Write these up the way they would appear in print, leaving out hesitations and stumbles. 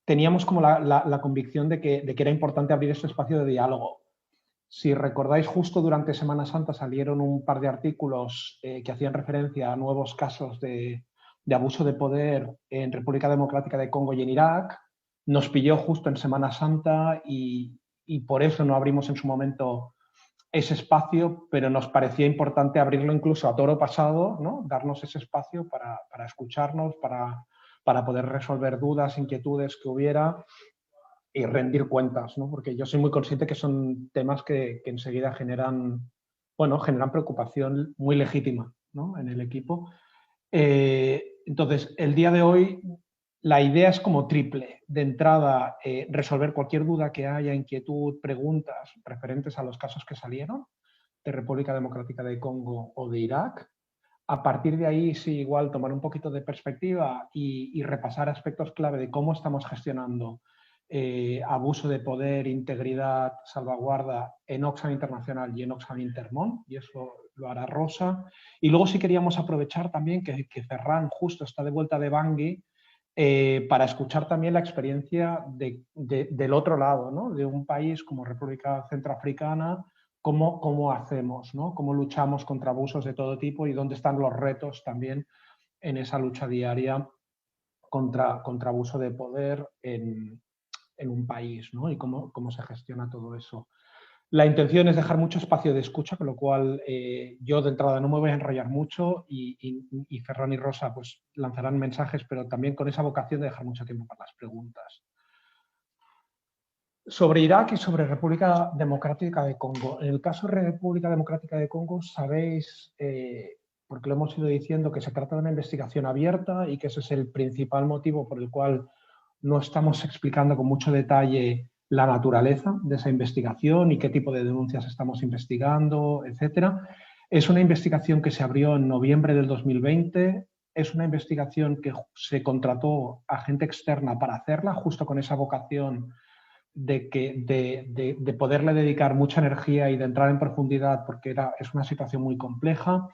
teníamos como la convicción de que era importante abrir este espacio de diálogo. Si recordáis, justo durante Semana Santa salieron un par de artículos que hacían referencia a nuevos casos de abuso de poder en República Democrática de Congo y en Irak. Nos pilló justo en Semana Santa y por eso no abrimos en su momento ese espacio, pero nos parecía importante abrirlo incluso a toro pasado, ¿no? Darnos ese espacio para escucharnos, para poder resolver dudas, inquietudes que hubiera y rendir cuentas, ¿no? Porque yo soy muy consciente que son temas que enseguida generan, bueno, generan preocupación muy legítima, ¿no? En el equipo. Entonces, el día de hoy, la idea es como triple. De entrada, resolver cualquier duda que haya, inquietud, preguntas referentes a los casos que salieron de República Democrática de Congo o de Irak. A partir de ahí, sí, igual tomar un poquito de perspectiva y repasar aspectos clave de cómo estamos gestionando abuso de poder, integridad, salvaguarda en Oxfam Internacional y en Oxfam Intermón, y eso lo hará Rosa. Y luego sí queríamos aprovechar también que Ferran justo está de vuelta de Bangui para escuchar también la experiencia del otro lado, ¿no? De un país como República Centroafricana, cómo hacemos, ¿no? Cómo luchamos contra abusos de todo tipo y dónde están los retos también en esa lucha diaria contra abuso de poder en un país, ¿no? Y cómo se gestiona todo eso. La intención es dejar mucho espacio de escucha, con lo cual yo de entrada no me voy a enrollar mucho y Ferran y Rosa pues lanzarán mensajes, pero también con esa vocación de dejar mucho tiempo para las preguntas. Sobre Irak y sobre República Democrática de Congo. En el caso de República Democrática de Congo, sabéis, porque lo hemos ido diciendo, que se trata de una investigación abierta y que ese es el principal motivo por el cual no estamos explicando con mucho detalle la naturaleza de esa investigación y qué tipo de denuncias estamos investigando, etcétera. Es una investigación que se abrió en noviembre del 2020. Es una investigación que se contrató a gente externa para hacerla, justo con esa vocación de poderle dedicar mucha energía y de entrar en profundidad porque es una situación muy compleja.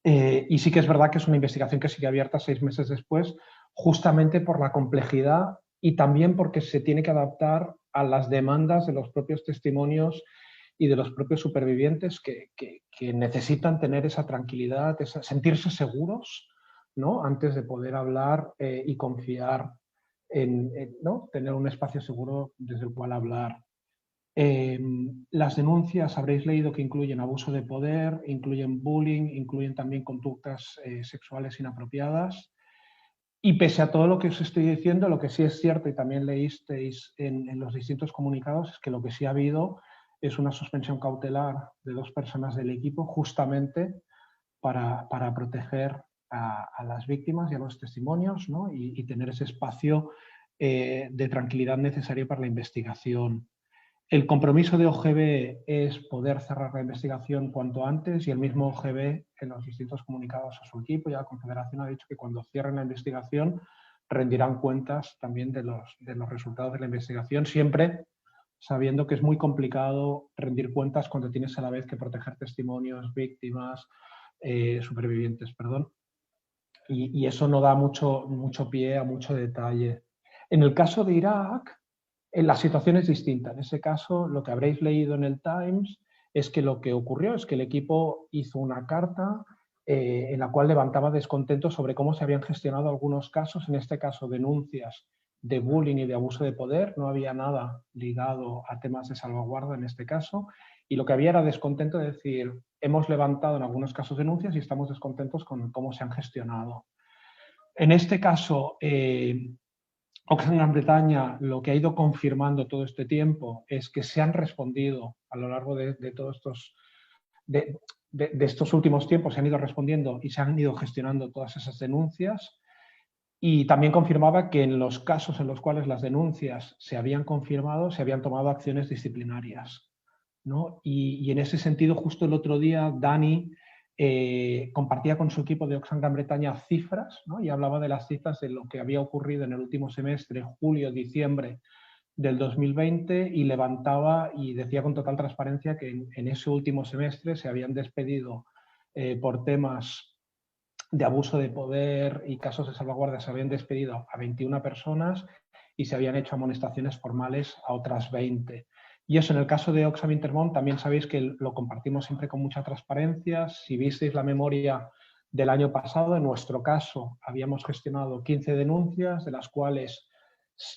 Y sí que es verdad que es una investigación que sigue abierta 6 meses después, justamente por la complejidad y también porque se tiene que adaptar a las demandas de los propios testimonios y de los propios supervivientes que necesitan tener esa tranquilidad, sentirse seguros, ¿no? Antes de poder hablar y confiar ¿no? Tener un espacio seguro desde el cual hablar. Las denuncias habréis leído que incluyen abuso de poder, incluyen bullying, incluyen también conductas sexuales inapropiadas. Y pese a todo lo que os estoy diciendo, lo que sí es cierto y también leísteis en los distintos comunicados es que lo que sí ha habido es una suspensión cautelar de 2 personas del equipo justamente para proteger a las víctimas y a los testimonios, ¿no? y tener ese espacio de tranquilidad necesario para la investigación. El compromiso de OGB es poder cerrar la investigación cuanto antes y el mismo OGB en los distintos comunicados a su equipo y a la Confederación ha dicho que cuando cierren la investigación rendirán cuentas también de los resultados de la investigación, siempre sabiendo que es muy complicado rendir cuentas cuando tienes a la vez que proteger testimonios, víctimas, supervivientes, perdón. Y eso no da mucho pie a mucho detalle. En el caso de Irak, la situación es distinta. En ese caso, lo que habréis leído en el Times es que lo que ocurrió es que el equipo hizo una carta en la cual levantaba descontento sobre cómo se habían gestionado algunos casos, en este caso denuncias de bullying y de abuso de poder. No había nada ligado a temas de salvaguarda en este caso. Y lo que había era descontento de decir, hemos levantado en algunos casos denuncias y estamos descontentos con cómo se han gestionado. En este caso, Oxfam Gran Bretaña lo que ha ido confirmando todo este tiempo es que se han respondido a lo largo de todos estos últimos tiempos, se han ido respondiendo y se han ido gestionando todas esas denuncias. Y también confirmaba que en los casos en los cuales las denuncias se habían confirmado, se habían tomado acciones disciplinarias, ¿no? Y en ese sentido, justo el otro día, Dani compartía con su equipo de Oxfam Gran Bretaña cifras, ¿no? Y hablaba de las cifras de lo que había ocurrido en el último semestre, julio, diciembre del 2020, y levantaba y decía con total transparencia que en ese último semestre se habían despedido por temas de abuso de poder y casos de salvaguardia se habían despedido a 21 personas y se habían hecho amonestaciones formales a otras 20. Y eso, en el caso de Oxfam Intermón, también sabéis que lo compartimos siempre con mucha transparencia. Si visteis la memoria del año pasado, en nuestro caso habíamos gestionado 15 denuncias, de las cuales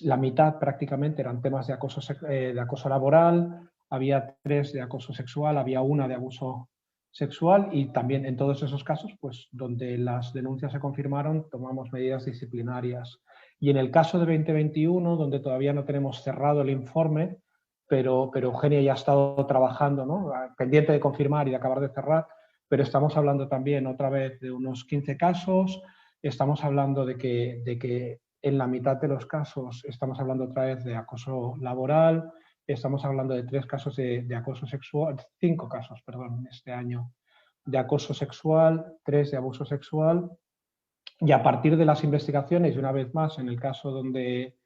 la mitad prácticamente eran temas de acoso laboral, había 3 de acoso sexual, había 1 de abuso sexual, y también en todos esos casos, pues donde las denuncias se confirmaron, tomamos medidas disciplinarias. Y en el caso de 2021, donde todavía no tenemos cerrado el informe, pero Eugenia ya ha estado trabajando, ¿no?, pendiente de confirmar y de acabar de cerrar, pero estamos hablando también otra vez de unos 15 casos, estamos hablando de que en la mitad de los casos estamos hablando otra vez de acoso laboral, estamos hablando de 3 casos de acoso sexual, 5 casos, perdón, este año, de acoso sexual, 3 de abuso sexual, y a partir de las investigaciones, y una vez más, en el caso donde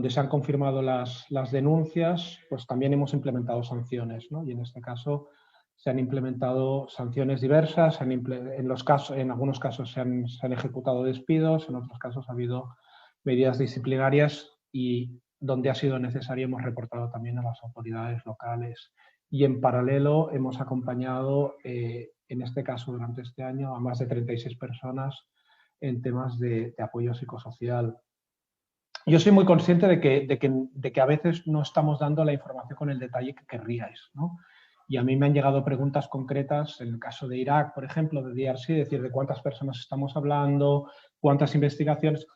se han confirmado las denuncias, pues también hemos implementado sanciones, ¿no? Y en este caso se han implementado sanciones diversas, en algunos casos se han ejecutado despidos, en otros casos ha habido medidas disciplinarias, y donde ha sido necesario hemos reportado también a las autoridades locales. Y en paralelo hemos acompañado, en este caso durante este año, a más de 36 personas en temas de apoyo psicosocial. Yo soy muy consciente de que a veces no estamos dando la información con el detalle que querríais, ¿no? Y a mí me han llegado preguntas concretas, en el caso de Irak, por ejemplo, de DRC, decir de cuántas personas estamos hablando, cuántas investigaciones,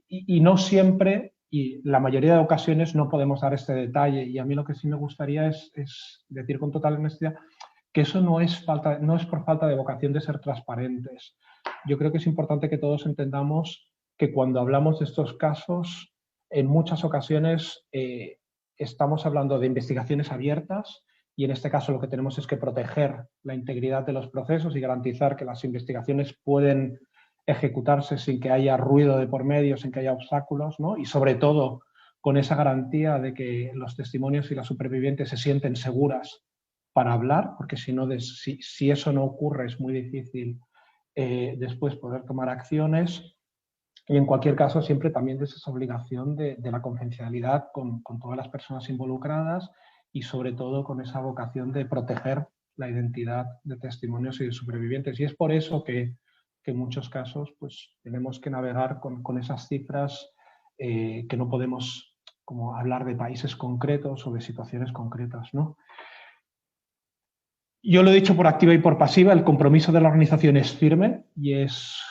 y no siempre, y la mayoría de ocasiones, no podemos dar este detalle. Y a mí lo que sí me gustaría es decir con total honestidad que eso no es por falta de vocación de ser transparentes. Yo creo que es importante que todos entendamos que cuando hablamos de estos casos, en muchas ocasiones estamos hablando de investigaciones abiertas, y en este caso lo que tenemos es que proteger la integridad de los procesos y garantizar que las investigaciones pueden ejecutarse sin que haya ruido de por medio, sin que haya obstáculos, ¿no? Y sobre todo con esa garantía de que los testimonios y las supervivientes se sienten seguras para hablar, porque si no, si eso no ocurre, es muy difícil después poder tomar acciones. Y en cualquier caso, siempre también de esa obligación de la confidencialidad con todas las personas involucradas, y sobre todo con esa vocación de proteger la identidad de testimonios y de supervivientes. Y es por eso que en muchos casos pues, tenemos que navegar con esas cifras, que no podemos como hablar de países concretos o de situaciones concretas, ¿no? Yo lo he dicho por activa y por pasiva, el compromiso de la organización es firme y es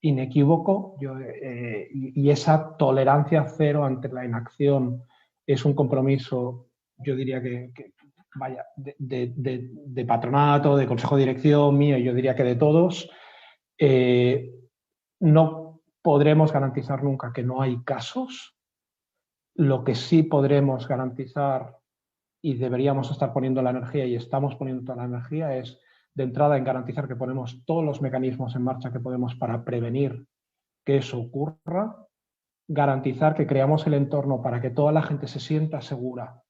inequívoco, y esa tolerancia cero ante la inacción es un compromiso, yo diría vaya, de patronato, de consejo de dirección mío, yo diría que de todos. No podremos garantizar nunca que no hay casos. Lo que sí podremos garantizar, y deberíamos estar poniendo la energía, y estamos poniendo toda la energía, es de entrada en garantizar que ponemos todos los mecanismos en marcha que podemos para prevenir que eso ocurra, garantizar que creamos el entorno para que toda la gente se sienta segura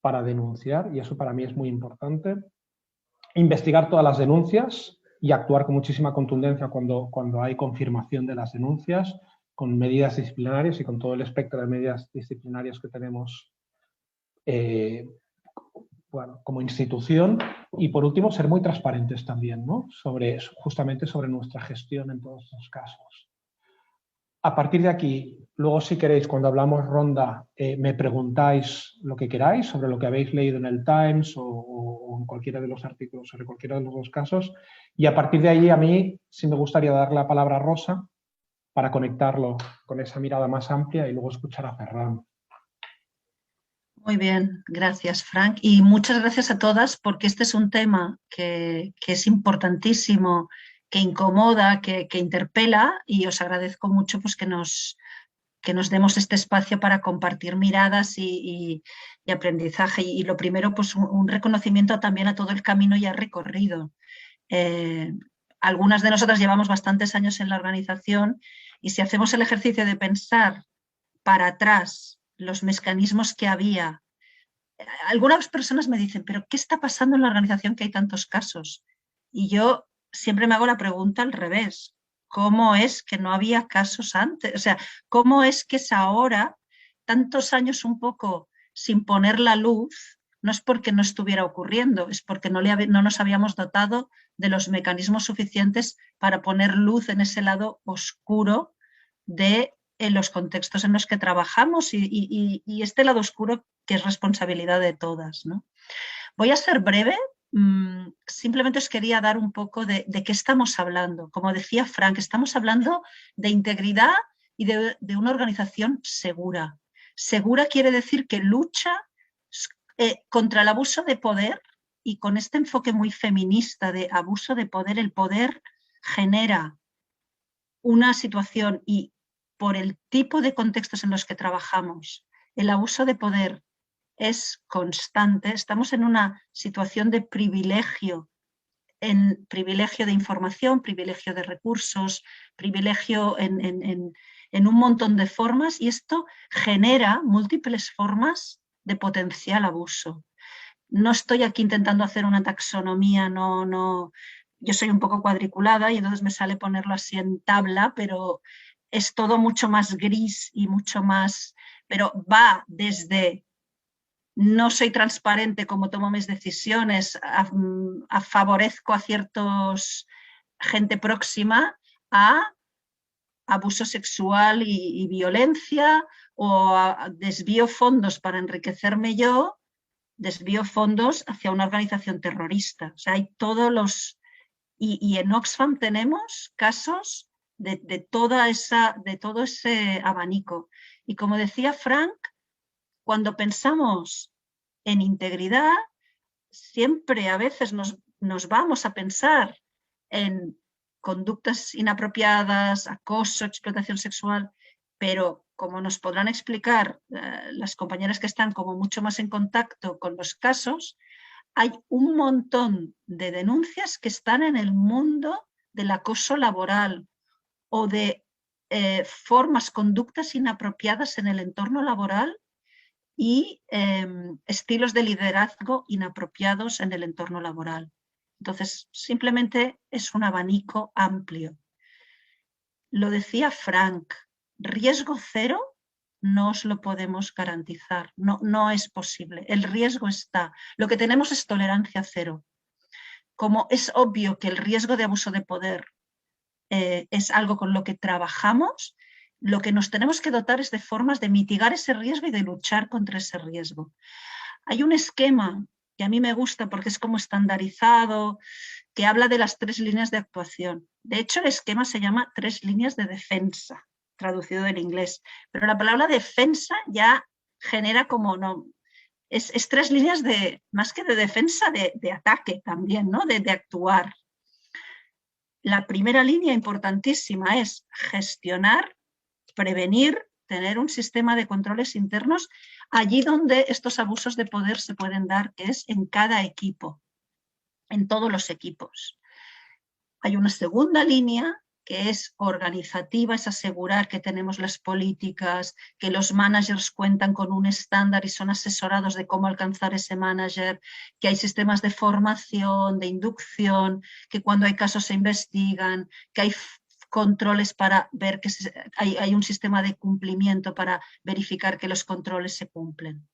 para denunciar, y eso para mí es muy importante, investigar todas las denuncias y actuar con muchísima contundencia cuando hay confirmación de las denuncias, con medidas disciplinarias y con todo el espectro de medidas disciplinarias que tenemos como institución. Y por último, ser muy transparentes también, ¿no? Justamente sobre nuestra gestión en todos estos casos. A partir de aquí, luego si queréis, cuando hablamos ronda, me preguntáis lo que queráis sobre lo que habéis leído en el Times o en cualquiera de los artículos sobre cualquiera de los dos casos. Y a partir de ahí, a mí sí me gustaría dar la palabra a Rosa para conectarlo con esa mirada más amplia y luego escuchar a Ferran. Muy bien, gracias, Frank. Y muchas gracias a todas, porque este es un tema que es importantísimo, que incomoda, que interpela, y os agradezco mucho pues, que nos demos este espacio para compartir miradas y aprendizaje. Y lo primero, pues un reconocimiento también a todo el camino ya recorrido. Algunas de nosotras llevamos bastantes años en la organización, y si hacemos el ejercicio de pensar para atrás los mecanismos que había, algunas personas me dicen, pero ¿qué está pasando en la organización que hay tantos casos? Y yo siempre me hago la pregunta al revés. ¿cómo es que no había casos antes? O sea, ¿cómo es que es ahora, tantos años un poco sin poner la luz? No es porque no estuviera ocurriendo, es porque no nos habíamos dotado de los mecanismos suficientes para poner luz en ese lado oscuro de los contextos en los que trabajamos y este lado oscuro que es responsabilidad de todas, ¿no? Voy a ser breve, simplemente os quería dar un poco de qué estamos hablando. Como decía Frank, estamos hablando de integridad y de una organización segura. Segura quiere decir que lucha contra el abuso de poder, y con este enfoque muy feminista de abuso de poder, el poder genera una situación y por el tipo de contextos en los que trabajamos, el abuso de poder es constante. Estamos en una situación de privilegio, en privilegio de información, privilegio de recursos, privilegio en un montón de formas, y esto genera múltiples formas de potencial abuso. No estoy aquí intentando hacer una taxonomía, no, yo soy un poco cuadriculada y entonces me sale ponerlo así en tabla, pero es todo mucho más gris y mucho más, pero va desde no soy transparente como tomo mis decisiones, favorezco a ciertos gente próxima, a abuso sexual y violencia, o desvío fondos para enriquecerme yo, desvío fondos hacia una organización terrorista. O sea, hay todos los... Y en Oxfam tenemos casos de todo ese abanico. Y como decía Frank, cuando pensamos en integridad, siempre a veces nos vamos a pensar en conductas inapropiadas, acoso, explotación sexual, pero como nos podrán explicar las compañeras que están como mucho más en contacto con los casos, hay un montón de denuncias que están en el mundo del acoso laboral o de formas, conductas inapropiadas en el entorno laboral y estilos de liderazgo inapropiados en el entorno laboral. Entonces, simplemente es un abanico amplio. Lo decía Frank, riesgo cero no os lo podemos garantizar, no es posible. El riesgo está. Lo que tenemos es tolerancia cero. Como es obvio que el riesgo de abuso de poder es algo con lo que trabajamos, lo que nos tenemos que dotar es de formas de mitigar ese riesgo y de luchar contra ese riesgo. Hay un esquema que a mí me gusta porque es como estandarizado, que habla de las 3 líneas de actuación. De hecho, el esquema se llama 3 líneas de defensa, traducido del inglés. Pero la palabra defensa ya genera como, no, es 3 líneas de, más que de defensa, de ataque también, ¿no? De actuar. La primera línea importantísima es gestionar, prevenir, tener un sistema de controles internos allí donde estos abusos de poder se pueden dar, que es en cada equipo, en todos los equipos. Hay una segunda línea que es organizativa, es asegurar que tenemos las políticas, que los managers cuentan con un estándar y son asesorados de cómo alcanzar ese manager, que hay sistemas de formación, de inducción, que cuando hay casos se investigan, que hay controles para ver que hay un sistema de cumplimiento para verificar que los controles se cumplen.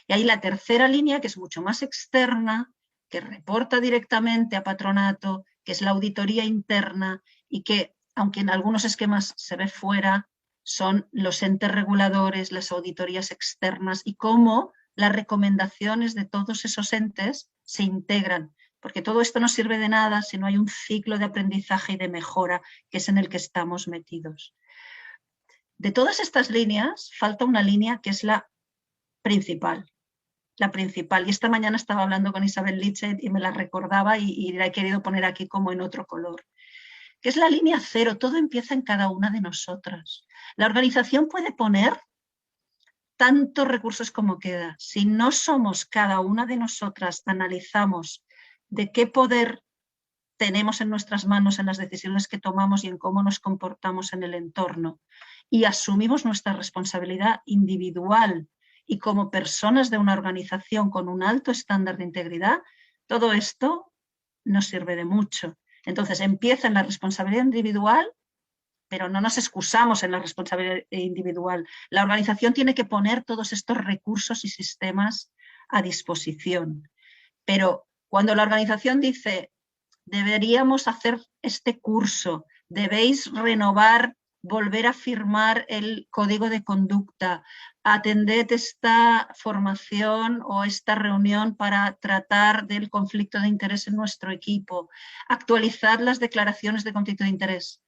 Y hay la tercera línea, que es mucho más externa, que reporta directamente a patronato, que es la auditoría interna y que, aunque en algunos esquemas se ve fuera, son los entes reguladores, las auditorías externas y cómo las recomendaciones de todos esos entes se integran. Porque todo esto no sirve de nada si no hay un ciclo de aprendizaje y de mejora que es en el que estamos metidos. De todas estas líneas, falta una línea que es la principal. La principal. Y esta mañana estaba hablando con Isabel Lichet y me la recordaba y la he querido poner aquí como en otro color. Que es la línea cero. Todo empieza en cada una de nosotras. La organización puede poner tantos recursos como queda. Si no somos cada una de nosotras, analizamos de qué poder tenemos en nuestras manos en las decisiones que tomamos y en cómo nos comportamos en el entorno y asumimos nuestra responsabilidad individual y como personas de una organización con un alto estándar de integridad, todo esto nos sirve de mucho. Entonces empieza en la responsabilidad individual pero no nos excusamos en la responsabilidad individual. La organización tiene que poner todos estos recursos y sistemas a disposición. Pero cuando la organización dice, deberíamos hacer este curso, debéis renovar, volver a firmar el código de conducta, atended esta formación o esta reunión para tratar del conflicto de interés en nuestro equipo, actualizad las declaraciones de conflicto de interés.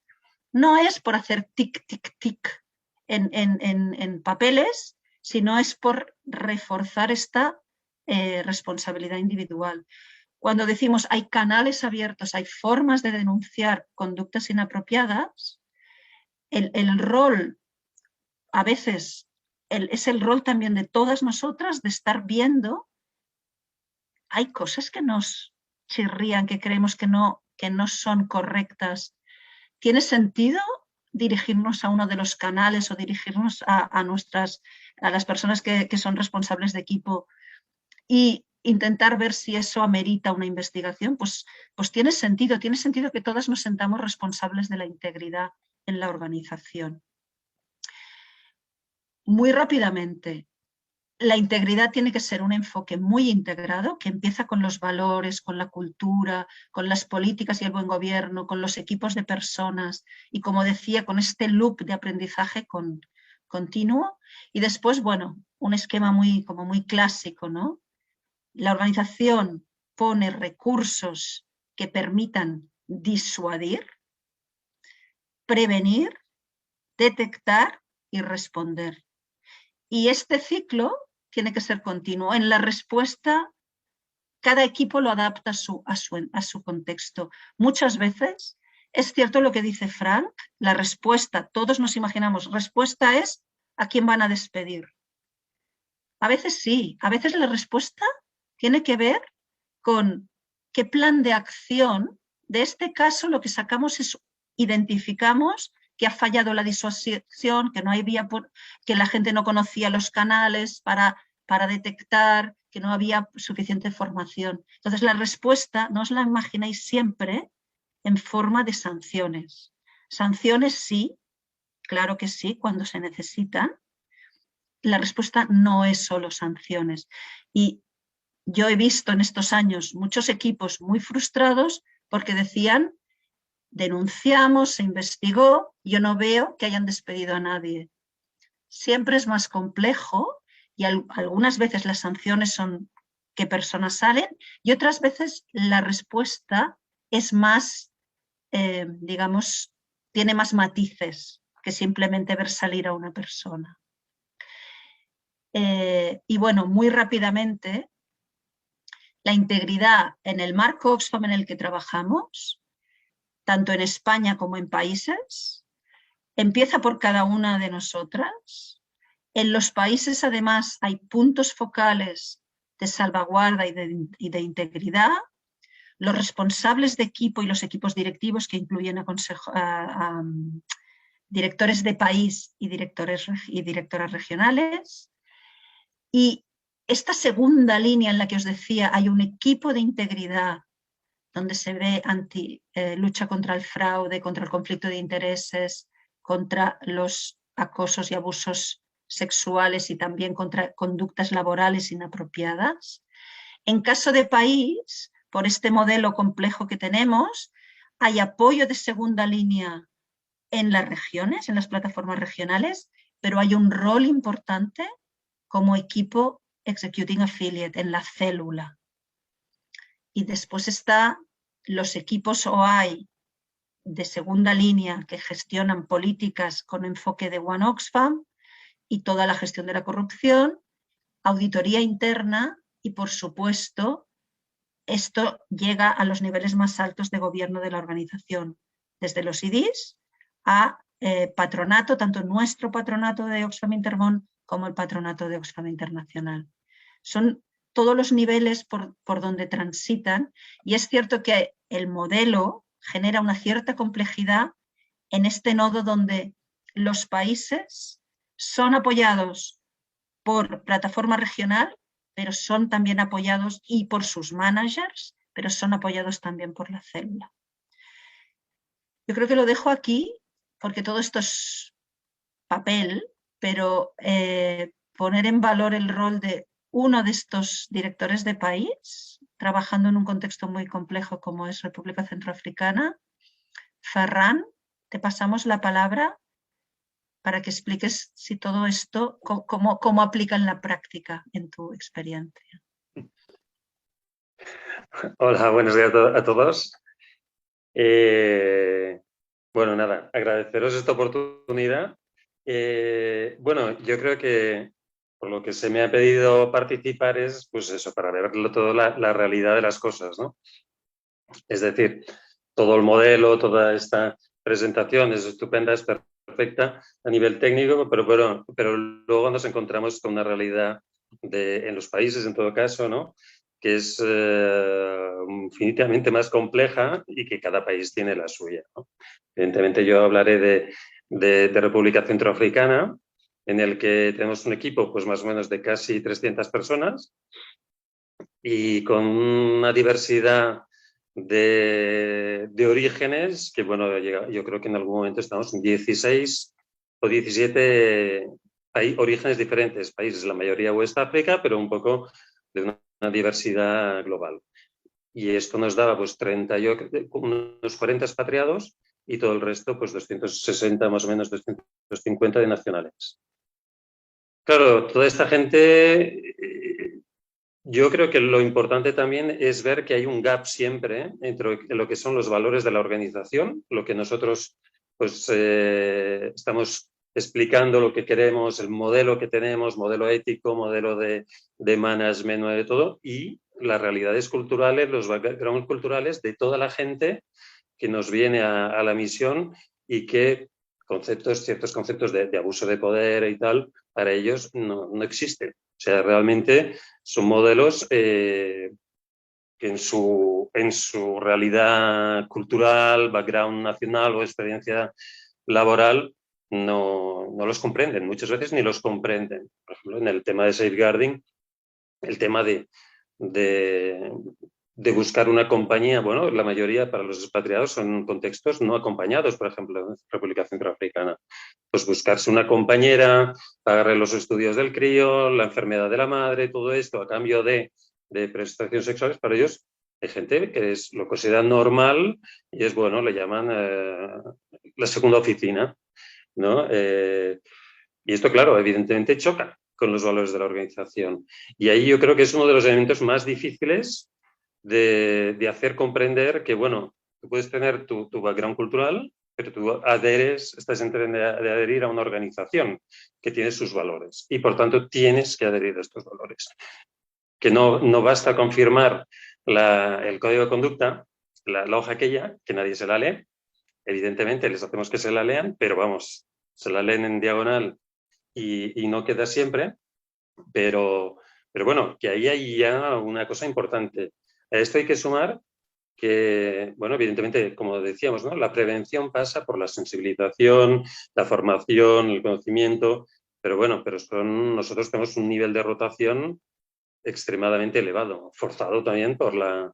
No es por hacer tic, tic, tic en papeles, sino es por reforzar esta responsabilidad individual. Cuando decimos hay canales abiertos, hay formas de denunciar conductas inapropiadas, el rol a veces es el rol también de todas nosotras de estar viendo, hay cosas que nos chirrían, que creemos que no son correctas. ¿Tiene sentido dirigirnos a uno de los canales o dirigirnos a las personas que son responsables de equipo y intentar ver si eso amerita una investigación? Pues tiene sentido que todas nos sentamos responsables de la integridad en la organización. Muy rápidamente, la integridad tiene que ser un enfoque muy integrado, que empieza con los valores, con la cultura, con las políticas y el buen gobierno, con los equipos de personas y, como decía, con este loop de aprendizaje continuo. Y después, bueno, un esquema muy clásico, ¿no? La organización pone recursos que permitan disuadir, prevenir, detectar y responder. Y este ciclo tiene que ser continuo. En la respuesta, cada equipo lo adapta a su contexto. Muchas veces es cierto lo que dice Frank, la respuesta, todos nos imaginamos, respuesta es ¿a quién van a despedir? A veces sí, a veces la respuesta tiene que ver con qué plan de acción. De este caso lo que sacamos es, identificamos que ha fallado la disuasión, que no había que la gente no conocía los canales para detectar, que no había suficiente formación. Entonces la respuesta no os la imagináis siempre en forma de sanciones. Sanciones sí, claro que sí, cuando se necesitan. La respuesta no es solo sanciones. Y yo he visto en estos años muchos equipos muy frustrados porque decían, denunciamos, se investigó, yo no veo que hayan despedido a nadie. Siempre es más complejo y algunas veces las sanciones son qué personas salen y otras veces la respuesta es más, digamos, tiene más matices que simplemente ver salir a una persona. Y bueno, muy rápidamente, la integridad en el marco Oxfam en el que trabajamos, tanto en España como en países, empieza por cada una de nosotras. En los países, además, hay puntos focales de salvaguarda y de integridad. Los responsables de equipo y los equipos directivos, que incluyen a directores de país y directoras regionales. Y esta segunda línea en la que os decía, hay un equipo de integridad donde se ve lucha contra el fraude, contra el conflicto de intereses, contra los acosos y abusos sexuales y también contra conductas laborales inapropiadas. En caso de país, por este modelo complejo que tenemos, hay apoyo de segunda línea en las regiones, en las plataformas regionales, pero hay un rol importante como equipo Executing Affiliate en la célula. Y después están los equipos OI de segunda línea que gestionan políticas con enfoque de One Oxfam y toda la gestión de la corrupción, auditoría interna y, por supuesto, esto llega a los niveles más altos de gobierno de la organización, desde los IDs a patronato, tanto nuestro patronato de Oxfam Intermón como el patronato de Oxfam Internacional. Son todos los niveles por donde transitan y es cierto que el modelo genera una cierta complejidad en este nodo donde los países son apoyados por plataforma regional, pero son también apoyados y por sus managers, pero son apoyados también por la célula. Yo creo que lo dejo aquí porque todo esto es papel, pero poner en valor el rol de uno de estos directores de país, trabajando en un contexto muy complejo como es República Centroafricana. Ferran, te pasamos la palabra para que expliques si todo esto, cómo aplica en la práctica en tu experiencia. Hola, buenos días a todos. Bueno, nada, agradeceros esta oportunidad. Bueno, yo creo que por lo que se me ha pedido participar es, pues eso, para verlo todo la realidad de las cosas, ¿no? Es decir, todo el modelo, toda esta presentación es estupenda, es perfecta a nivel técnico, pero luego nos encontramos con una realidad en los países, en todo caso, ¿no? Que es infinitamente más compleja y que cada país tiene la suya, ¿no? Evidentemente yo hablaré de República Centroafricana, en el que tenemos un equipo pues más o menos de casi 300 personas y con una diversidad de orígenes que, bueno, yo creo que en algún momento estamos en 16 o 17 orígenes diferentes, países, la mayoría West África, pero un poco de una diversidad global. Y esto nos daba pues unos 40 expatriados y todo el resto pues 260, más o menos 250 de nacionales. Claro, toda esta gente, yo creo que lo importante también es ver que hay un gap siempre entre lo que son los valores de la organización, lo que nosotros pues estamos explicando, lo que queremos, el modelo que tenemos, modelo ético, modelo de management, de todo, y las realidades culturales, los backgrounds culturales de toda la gente que nos viene a la misión y que ciertos conceptos de abuso de poder y tal, para ellos no existen. O sea, realmente son modelos que en su realidad cultural, background nacional o experiencia laboral no los comprenden. Muchas veces ni los comprenden. Por ejemplo, en el tema de safeguarding, el tema de buscar una compañía, bueno, la mayoría para los expatriados son contextos no acompañados, por ejemplo, en República Centroafricana. Pues buscarse una compañera, pagarle los estudios del crío, la enfermedad de la madre, todo esto a cambio de prestaciones sexuales, para ellos hay gente que lo considera normal y es bueno, le llaman la segunda oficina, ¿no? Y esto, claro, evidentemente choca con los valores de la organización. Y ahí yo creo que es uno de los elementos más difíciles de hacer comprender que, bueno, tú puedes tener tu background cultural, pero tú estás en tren de adherir a una organización que tiene sus valores y, por tanto, tienes que adherir a estos valores. Que no basta con firmar el código de conducta, la hoja aquella, que nadie se la lee. Evidentemente, les hacemos que se la lean, pero vamos, se la leen en diagonal y no queda siempre. Pero bueno, que ahí hay ya una cosa importante. A esto hay que sumar que, bueno, evidentemente, como decíamos, ¿no? La prevención pasa por la sensibilización, la formación, el conocimiento, pero bueno, nosotros tenemos un nivel de rotación extremadamente elevado, forzado también por la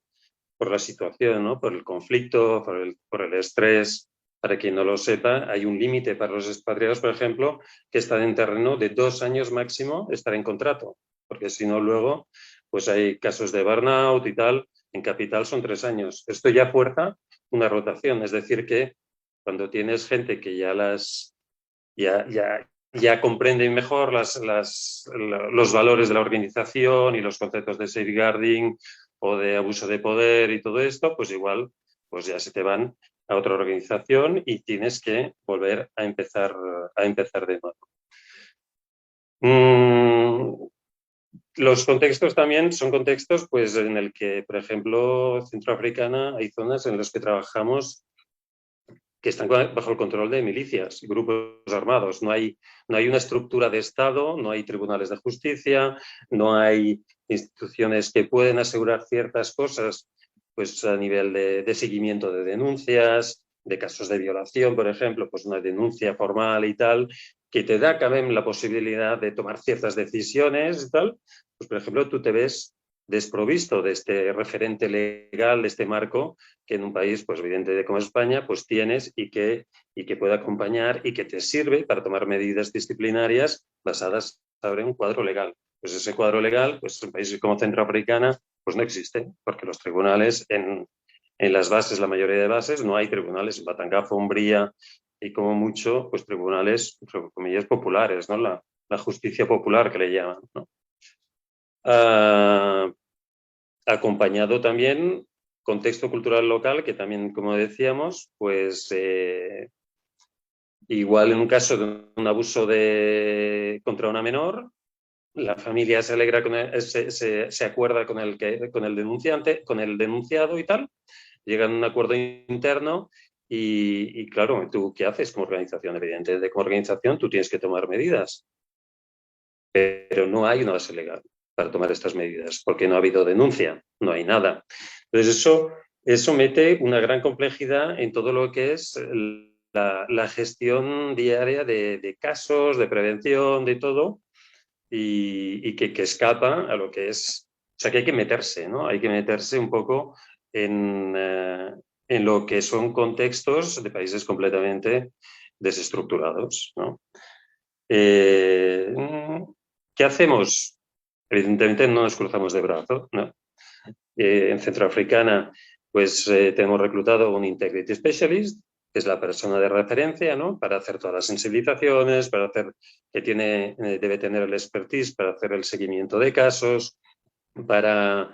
situación, ¿no? Por el conflicto, por el estrés. Para quien no lo sepa, hay un límite para los expatriados, por ejemplo, que están en terreno de 2 años máximo estar en contrato, porque si no luego pues hay casos de burnout y tal. En capital son 3 años. Esto ya fuerza una rotación, es decir que cuando tienes gente que ya comprenden mejor los valores de la organización y los conceptos de safeguarding o de abuso de poder y todo esto, pues igual pues ya se te van a otra organización y tienes que volver a empezar de nuevo. Los contextos también son contextos pues, en el que, por ejemplo, Centroafricana, hay zonas en las que trabajamos que están bajo el control de milicias y grupos armados. No hay una estructura de Estado, no hay tribunales de justicia, no hay instituciones que pueden asegurar ciertas cosas pues, a nivel de seguimiento de denuncias, de casos de violación, por ejemplo, pues una denuncia formal y tal, que te da también la posibilidad de tomar ciertas decisiones y tal. Pues, por ejemplo, tú te ves desprovisto de este referente legal, de este marco, que en un país, pues evidente como España, pues tienes y que puede acompañar y que te sirve para tomar medidas disciplinarias basadas sobre un cuadro legal. Pues ese cuadro legal, pues en países como Centroafricana, pues no existe, porque los tribunales en las bases, la mayoría de bases, no hay tribunales. En Batangafo, Umbría y como mucho, pues tribunales, entre comillas, populares, ¿no? La justicia popular que le llaman, ¿no? Acompañado también contexto cultural local, que también, como decíamos, pues igual en un caso de un abuso contra una menor, la familia se alegra se acuerda con el denunciante, con el denunciado y tal, llegan a un acuerdo interno y claro, ¿tú qué haces como organización? Evidentemente, como organización tú tienes que tomar medidas, pero no hay una base legal para tomar estas medidas, porque no ha habido denuncia, no hay nada. Entonces eso mete una gran complejidad en todo lo que es la gestión diaria de casos, de prevención, de todo, y que escapa a lo que es, o sea, que hay que meterse, ¿no? Hay que meterse un poco en lo que son contextos de países completamente desestructurados, ¿no? ¿Qué hacemos? Evidentemente no nos cruzamos de brazos, ¿no? En Centroafricana, pues tenemos reclutado un Integrity Specialist, que es la persona de referencia, ¿no? Para hacer todas las sensibilizaciones, para hacer, debe tener el expertise para hacer el seguimiento de casos, para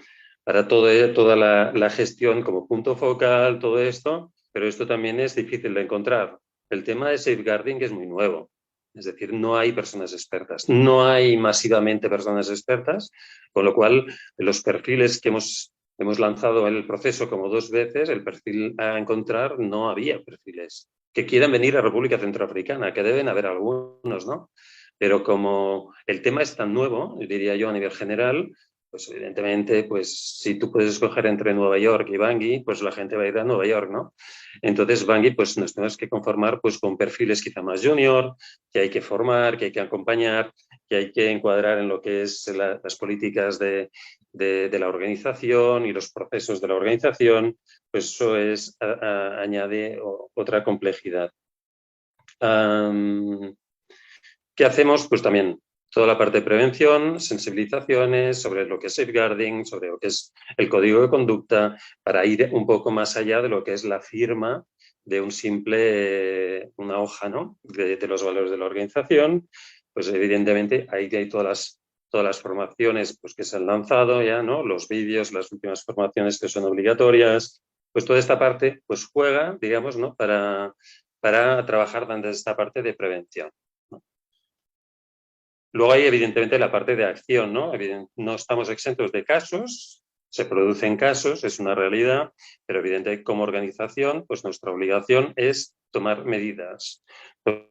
toda la gestión como punto focal, todo esto, pero esto también es difícil de encontrar. El tema de safeguarding es muy nuevo. Es decir, no hay personas expertas, no hay masivamente personas expertas, con lo cual los perfiles que hemos lanzado en el proceso como 2 veces, el perfil a encontrar, no había perfiles que quieran venir a República Centroafricana, que deben haber algunos, ¿no? Pero como el tema es tan nuevo, diría yo a nivel general, pues evidentemente, pues si tú puedes escoger entre Nueva York y Bangui, pues la gente va a ir a Nueva York, ¿no? Entonces, Bangui, pues nos tenemos que conformar pues con perfiles quizá más junior, que hay que formar, que hay que acompañar, que hay que encuadrar en lo que es las políticas de la organización y los procesos de la organización, pues eso añade otra complejidad. ¿Qué hacemos? Pues también toda la parte de prevención, sensibilizaciones sobre lo que es safeguarding, sobre lo que es el código de conducta, para ir un poco más allá de lo que es la firma de una hoja, ¿no? de los valores de la organización. Pues evidentemente ahí hay todas las formaciones pues, que se han lanzado ya, ¿no? Los vídeos, las últimas formaciones que son obligatorias, pues toda esta parte pues juega, digamos, ¿no? para trabajar desde esta parte de prevención. Luego hay, evidentemente, la parte de acción, ¿no? No estamos exentos de casos, se producen casos, es una realidad, pero evidentemente como organización, pues nuestra obligación es tomar medidas.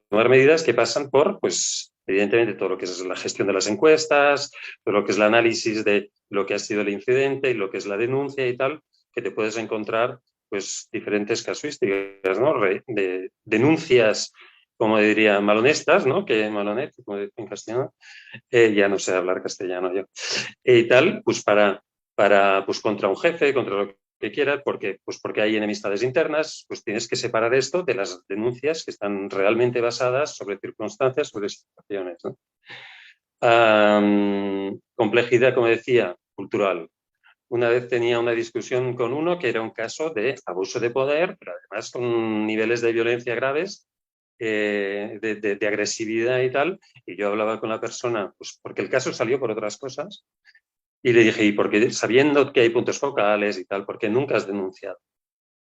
Tomar medidas que pasan por, pues, evidentemente, todo lo que es la gestión de las encuestas, todo lo que es el análisis de lo que ha sido el incidente y lo que es la denuncia y tal, que te puedes encontrar, pues, diferentes casuísticas, ¿no? De denuncias, como diría, malhonestas, ¿no? Que malonet, como dicen en castellano, ya no sé hablar castellano yo, y tal, pues pues contra un jefe, contra lo que quieras, porque hay enemistades internas, pues tienes que separar esto de las denuncias que están realmente basadas sobre circunstancias, sobre situaciones, ¿no? Complejidad, como decía, cultural. Una vez tenía una discusión con uno que era un caso de abuso de poder, pero además con niveles de violencia graves, de agresividad y tal, y yo hablaba con la persona, pues porque el caso salió por otras cosas, y le dije, ¿y por qué, sabiendo que hay puntos focales y tal, por qué nunca has denunciado?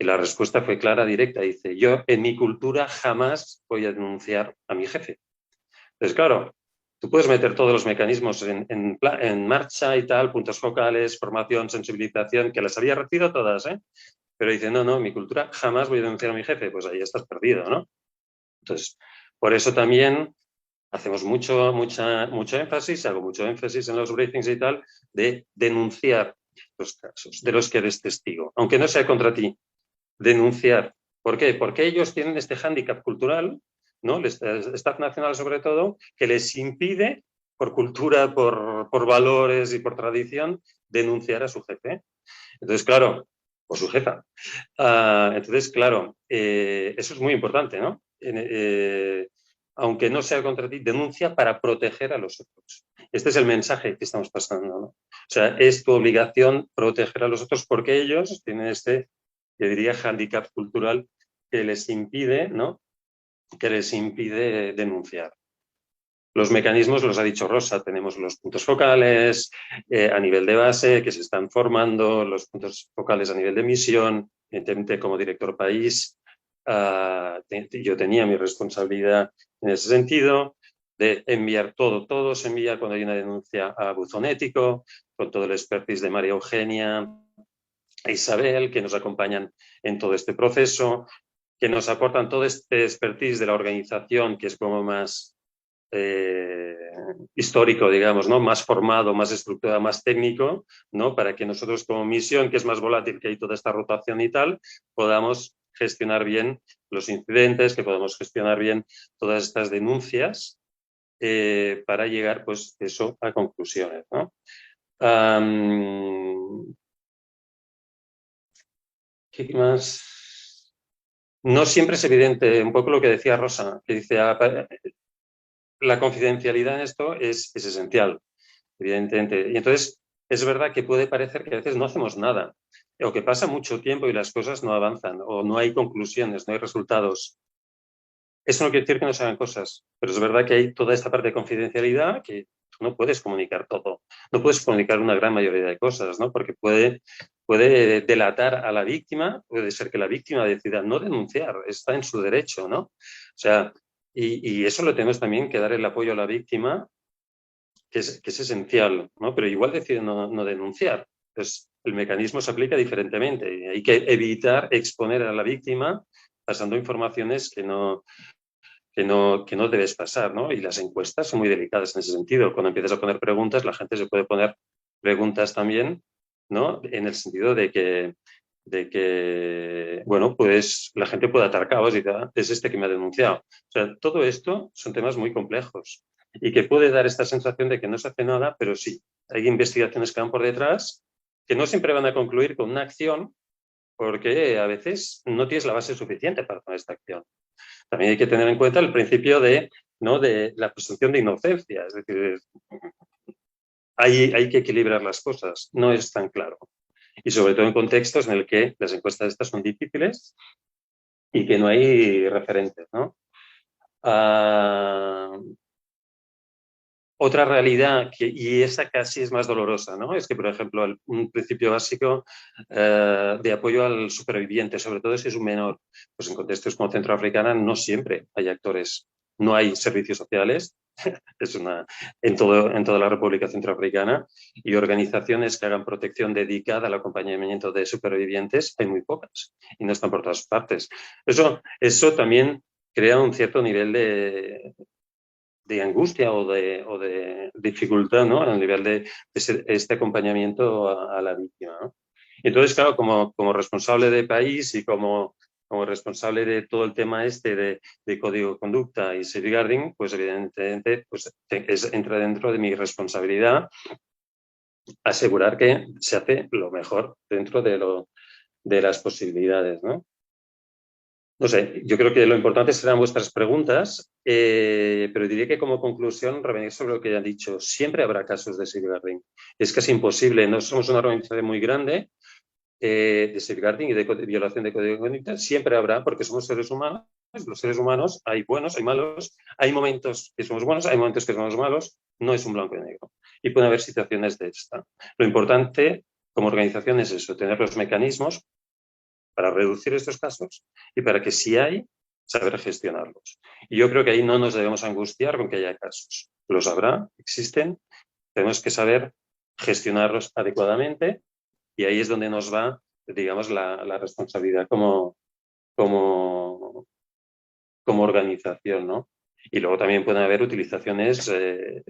Y la respuesta fue clara, directa, dice, yo en mi cultura jamás voy a denunciar a mi jefe. Entonces, claro, tú puedes meter todos los mecanismos en marcha y tal, puntos focales, formación, sensibilización, que las había recibido todas, ¿eh? Pero dice, no, en mi cultura jamás voy a denunciar a mi jefe, pues ahí estás perdido, ¿no? Entonces, por eso también hacemos mucho énfasis, hago mucho énfasis en los briefings y tal, de denunciar los casos de los que eres testigo, aunque no sea contra ti, denunciar. ¿Por qué? Porque ellos tienen este hándicap cultural, ¿no? El Estado Nacional sobre todo, que les impide por cultura, por valores y por tradición, denunciar a su jefe. Entonces, claro, o su jefa. Entonces, claro, eso es muy importante, ¿no? Aunque no sea contra ti, denuncia para proteger a los otros. Este es el mensaje que estamos pasando, ¿no? O sea, es tu obligación proteger a los otros porque ellos tienen este, yo diría, hándicap cultural que les impide, ¿no? Que les impide denunciar. Los mecanismos los ha dicho Rosa, tenemos los puntos focales a nivel de base que se están formando, los puntos focales a nivel de misión, evidentemente como director país yo tenía mi responsabilidad en ese sentido de enviar todo se envía cuando hay una denuncia a buzón ético, con todo el expertise de María Eugenia e Isabel que nos acompañan en todo este proceso, que nos aportan todo este expertise de la organización que es como más histórico, digamos, ¿no? Más formado, más estructurado, más técnico, ¿no? Para que nosotros como misión, que es más volátil, que hay toda esta rotación y tal, podamos gestionar bien los incidentes, que podamos gestionar bien todas estas denuncias para llegar, pues, eso, a conclusiones, ¿no? ¿Qué más? No siempre es evidente, un poco lo que decía Rosa, que dice, la confidencialidad en esto es esencial, evidentemente. Y entonces es verdad que puede parecer que a veces no hacemos nada, o que pasa mucho tiempo y las cosas no avanzan, o no hay conclusiones, no hay resultados. Eso no quiere decir que no se hagan cosas, pero es verdad que hay toda esta parte de confidencialidad que tú no puedes comunicar todo, no puedes comunicar una gran mayoría de cosas, ¿no? Porque puede delatar a la víctima, puede ser que la víctima decida no denunciar, está en su derecho, ¿no? O sea, y eso lo tenemos también que dar el apoyo a la víctima, que es esencial, ¿no? Pero igual decide no denunciar. Entonces, el mecanismo se aplica diferentemente y hay que evitar exponer a la víctima pasando informaciones que no debes pasar, ¿no? Y las encuestas son muy delicadas en ese sentido. Cuando empiezas a poner preguntas, la gente se puede poner preguntas también, ¿no? En el sentido de que bueno, pues la gente puede atar cabos y dice, es este que me ha denunciado. O sea, todo esto son temas muy complejos y que puede dar esta sensación de que no se hace nada, pero sí, hay investigaciones que van por detrás que no siempre van a concluir con una acción porque a veces no tienes la base suficiente para tomar esta acción. También hay que tener en cuenta el principio de la presunción de inocencia, es decir, hay que equilibrar las cosas, no es tan claro. Y sobre todo en contextos en el que las encuestas estas son difíciles y que no hay referentes, ¿no? Otra realidad, y esa casi es más dolorosa, ¿no? Es que, por ejemplo, un principio básico de apoyo al superviviente, sobre todo si es un menor, pues en contextos como Centroafricana no siempre hay actores, no hay servicios sociales, en toda la República Centroafricana, y organizaciones que hagan protección dedicada al acompañamiento de supervivientes, hay muy pocas y no están por todas partes. Eso también crea un cierto nivel de angustia o de dificultad, ¿no? A nivel de este acompañamiento a la víctima, ¿no? Entonces, claro, como responsable de país y como responsable de todo el tema de código de conducta y safeguarding, pues evidentemente pues, entra dentro de mi responsabilidad asegurar que se hace lo mejor dentro de las posibilidades, ¿no? No sé, yo creo que lo importante serán vuestras preguntas, pero diría que como conclusión, revenir sobre lo que ya han dicho, siempre habrá casos de safeguarding. Es casi imposible, no somos una organización muy grande de safeguarding y de violación de código de conducta, siempre habrá, porque somos seres humanos, los seres humanos hay buenos, hay malos, hay momentos que somos buenos, hay momentos que somos malos, no es un blanco y negro. Y puede haber situaciones de esta. Lo importante como organización es eso, tener los mecanismos para reducir estos casos y para que si hay, saber gestionarlos. Y yo creo que ahí no nos debemos angustiar con que haya casos. Los habrá, existen, tenemos que saber gestionarlos adecuadamente y ahí es donde nos va, digamos, la responsabilidad como organización, ¿no? Y luego también pueden haber utilizaciones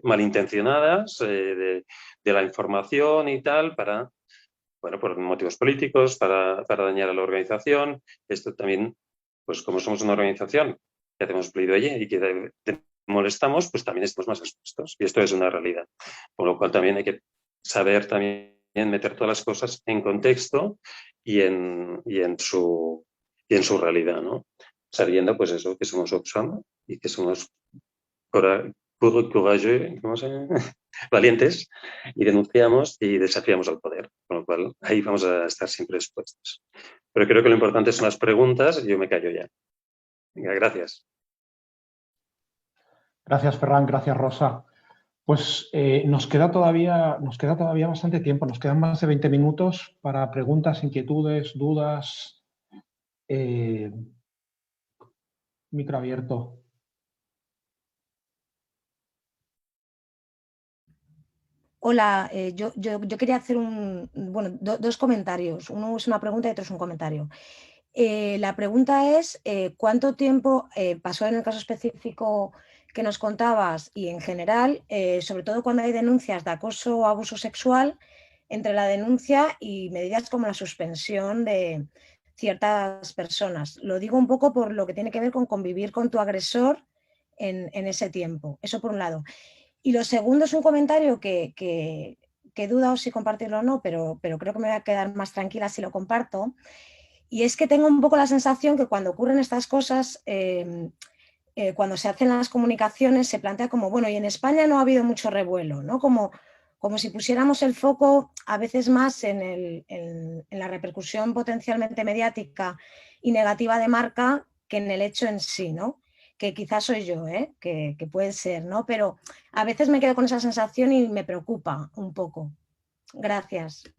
malintencionadas de la información y tal para, bueno, por motivos políticos, para dañar a la organización. Esto también, pues como somos una organización que hacemos plaidoyer y que molestamos, pues también estamos más expuestos. Y esto es una realidad. Con lo cual también hay que saber también meter todas las cosas en contexto y en su realidad, ¿no? Sabiendo, pues eso, que somos Oxfam y que somos courageux, ¿cómo se llama? Valientes, y denunciamos y desafiamos al poder. Con lo cual, ahí vamos a estar siempre expuestos. Pero creo que lo importante son las preguntas y yo me callo ya. Venga, gracias. Gracias, Ferran. Gracias, Rosa. Pues nos queda todavía bastante tiempo. Nos quedan más de 20 minutos para preguntas, inquietudes, dudas. Micro abierto. Hola, yo quería hacer dos comentarios. Uno es una pregunta y otro es un comentario. La pregunta es, ¿cuánto tiempo pasó en el caso específico que nos contabas y en general, sobre todo cuando hay denuncias de acoso o abuso sexual, entre la denuncia y medidas como la suspensión de ciertas personas? Lo digo un poco por lo que tiene que ver con convivir con tu agresor en ese tiempo. Eso por un lado. Y lo segundo es un comentario que he dudado si compartirlo o no, pero creo que me voy a quedar más tranquila si lo comparto. Y es que tengo un poco la sensación que cuando ocurren estas cosas, cuando se hacen las comunicaciones, se plantea como, bueno, y en España no ha habido mucho revuelo, ¿no? Como si pusiéramos el foco a veces más en la repercusión potencialmente mediática y negativa de marca que en el hecho en sí, ¿no? Que quizás soy yo, que puede ser, ¿no? Pero a veces me quedo con esa sensación y me preocupa un poco. Gracias.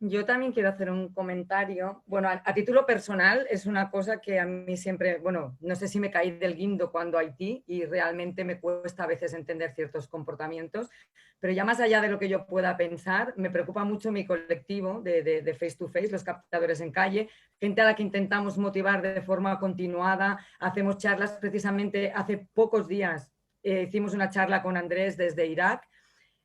Yo también quiero hacer un comentario. Bueno, a título personal es una cosa que a mí siempre, bueno, no sé si me caí del guindo cuando Haití y realmente me cuesta a veces entender ciertos comportamientos, pero ya más allá de lo que yo pueda pensar, me preocupa mucho mi colectivo de face to face, los captadores en calle, gente a la que intentamos motivar de forma continuada, hacemos charlas precisamente hace pocos días. Hicimos una charla con Andrés desde Irak.